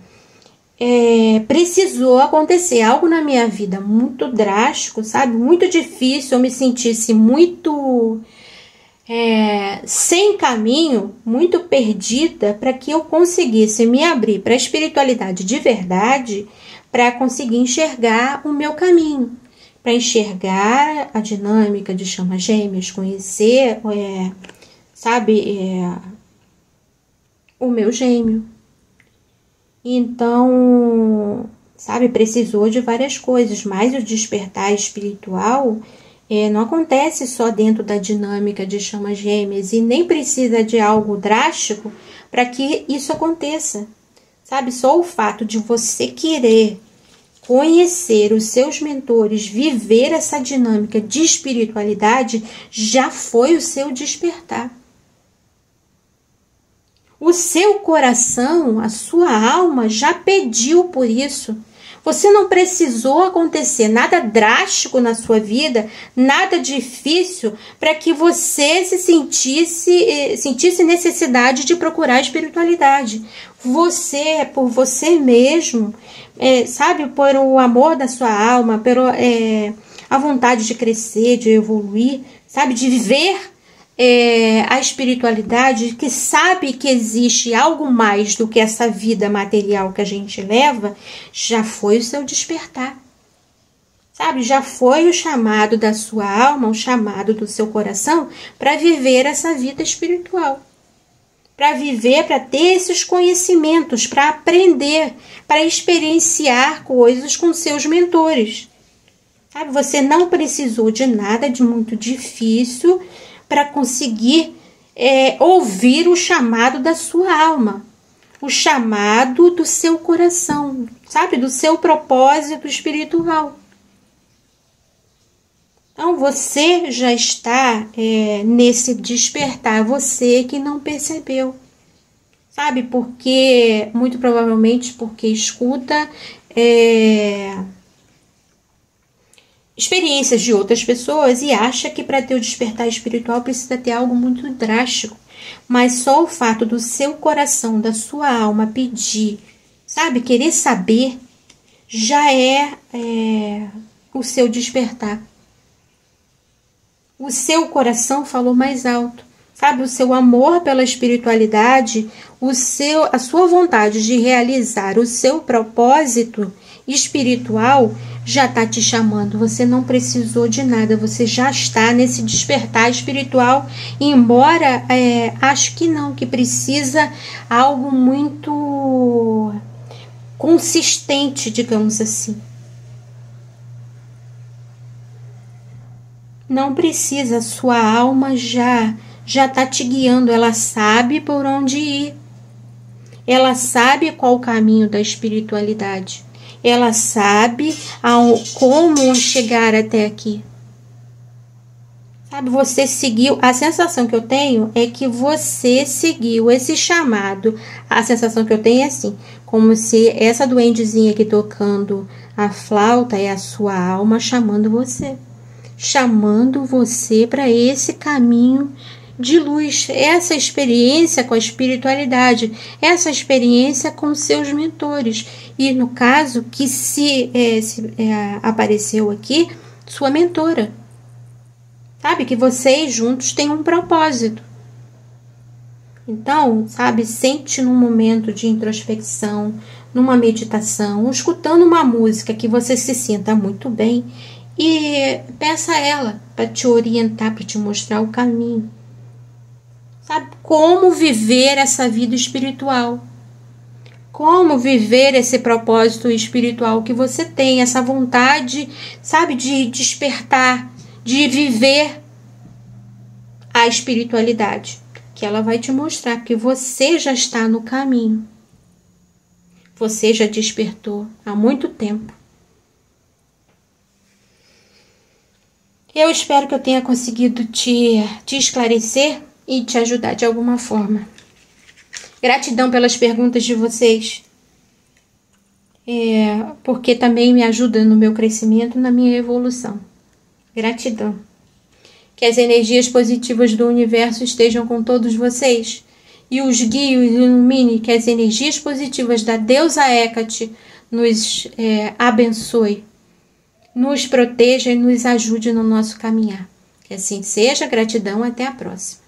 precisou acontecer algo na minha vida muito drástico, sabe? Muito difícil, eu me sentisse muito sem caminho, muito perdida, para que eu conseguisse me abrir para a espiritualidade de verdade, para conseguir enxergar o meu caminho, para enxergar a dinâmica de chamas gêmeas, conhecer, o meu gêmeo. Então, sabe, precisou de várias coisas, mas o despertar espiritual não acontece só dentro da dinâmica de chamas gêmeas e nem precisa de algo drástico para que isso aconteça. Sabe, só o fato de você querer conhecer os seus mentores, viver essa dinâmica de espiritualidade, já foi o seu despertar. O seu coração, a sua alma já pediu por isso. Você não precisou acontecer nada drástico na sua vida, nada difícil, para que você sentisse necessidade de procurar a espiritualidade. Você, por você mesmo, sabe, por o amor da sua alma, a vontade de crescer, de evoluir, sabe, de viver a espiritualidade, que sabe que existe algo mais do que essa vida material que a gente leva, já foi o seu despertar. Sabe, já foi o chamado da sua alma, o chamado do seu coração para viver essa vida espiritual. Para viver, para ter esses conhecimentos, para aprender, para experienciar coisas com seus mentores. Sabe, você não precisou de nada de muito difícil para conseguir ouvir o chamado da sua alma, o chamado do seu coração, sabe, do seu propósito espiritual. Então, você já está nesse despertar, você que não percebeu, sabe, porque, muito provavelmente, porque escuta experiências de outras pessoas e acha que para ter o despertar espiritual precisa ter algo muito drástico, mas só o fato do seu coração, da sua alma pedir, sabe, querer saber, já é o seu despertar. O seu coração falou mais alto, sabe, o seu amor pela espiritualidade, a sua vontade de realizar o seu propósito espiritual já está te chamando. Você não precisou de nada, você já está nesse despertar espiritual, embora acho que não, que precisa algo muito consistente, digamos assim. Não precisa, a sua alma já está te guiando, ela sabe por onde ir. Ela sabe qual o caminho da espiritualidade. Ela sabe como chegar até aqui. Sabe, você seguiu. A sensação que eu tenho é que você seguiu esse chamado. A sensação que eu tenho é assim, como se essa duendezinha aqui tocando a flauta é a sua alma chamando você. Chamando você para esse caminho de luz, essa experiência com a espiritualidade, essa experiência com seus mentores. E no caso que apareceu aqui, sua mentora. Sabe, que vocês juntos têm um propósito. Então, sabe, sente num momento de introspecção, numa meditação, escutando uma música que você se sinta muito bem e peça a ela para te orientar, para te mostrar o caminho. Sabe, como viver essa vida espiritual. Como viver esse propósito espiritual que você tem, essa vontade, sabe, de despertar, de viver a espiritualidade. Que ela vai te mostrar, porque você já está no caminho. Você já despertou há muito tempo. Eu espero que eu tenha conseguido te esclarecer e te ajudar de alguma forma. Gratidão pelas perguntas de vocês. Porque também me ajuda no meu crescimento, na minha evolução. Gratidão. Que as energias positivas do universo estejam com todos vocês. E os guie e ilumine, que as energias positivas da deusa Hecate nos abençoe, nos proteja e nos ajude no nosso caminhar. Que assim seja. Gratidão, até a próxima.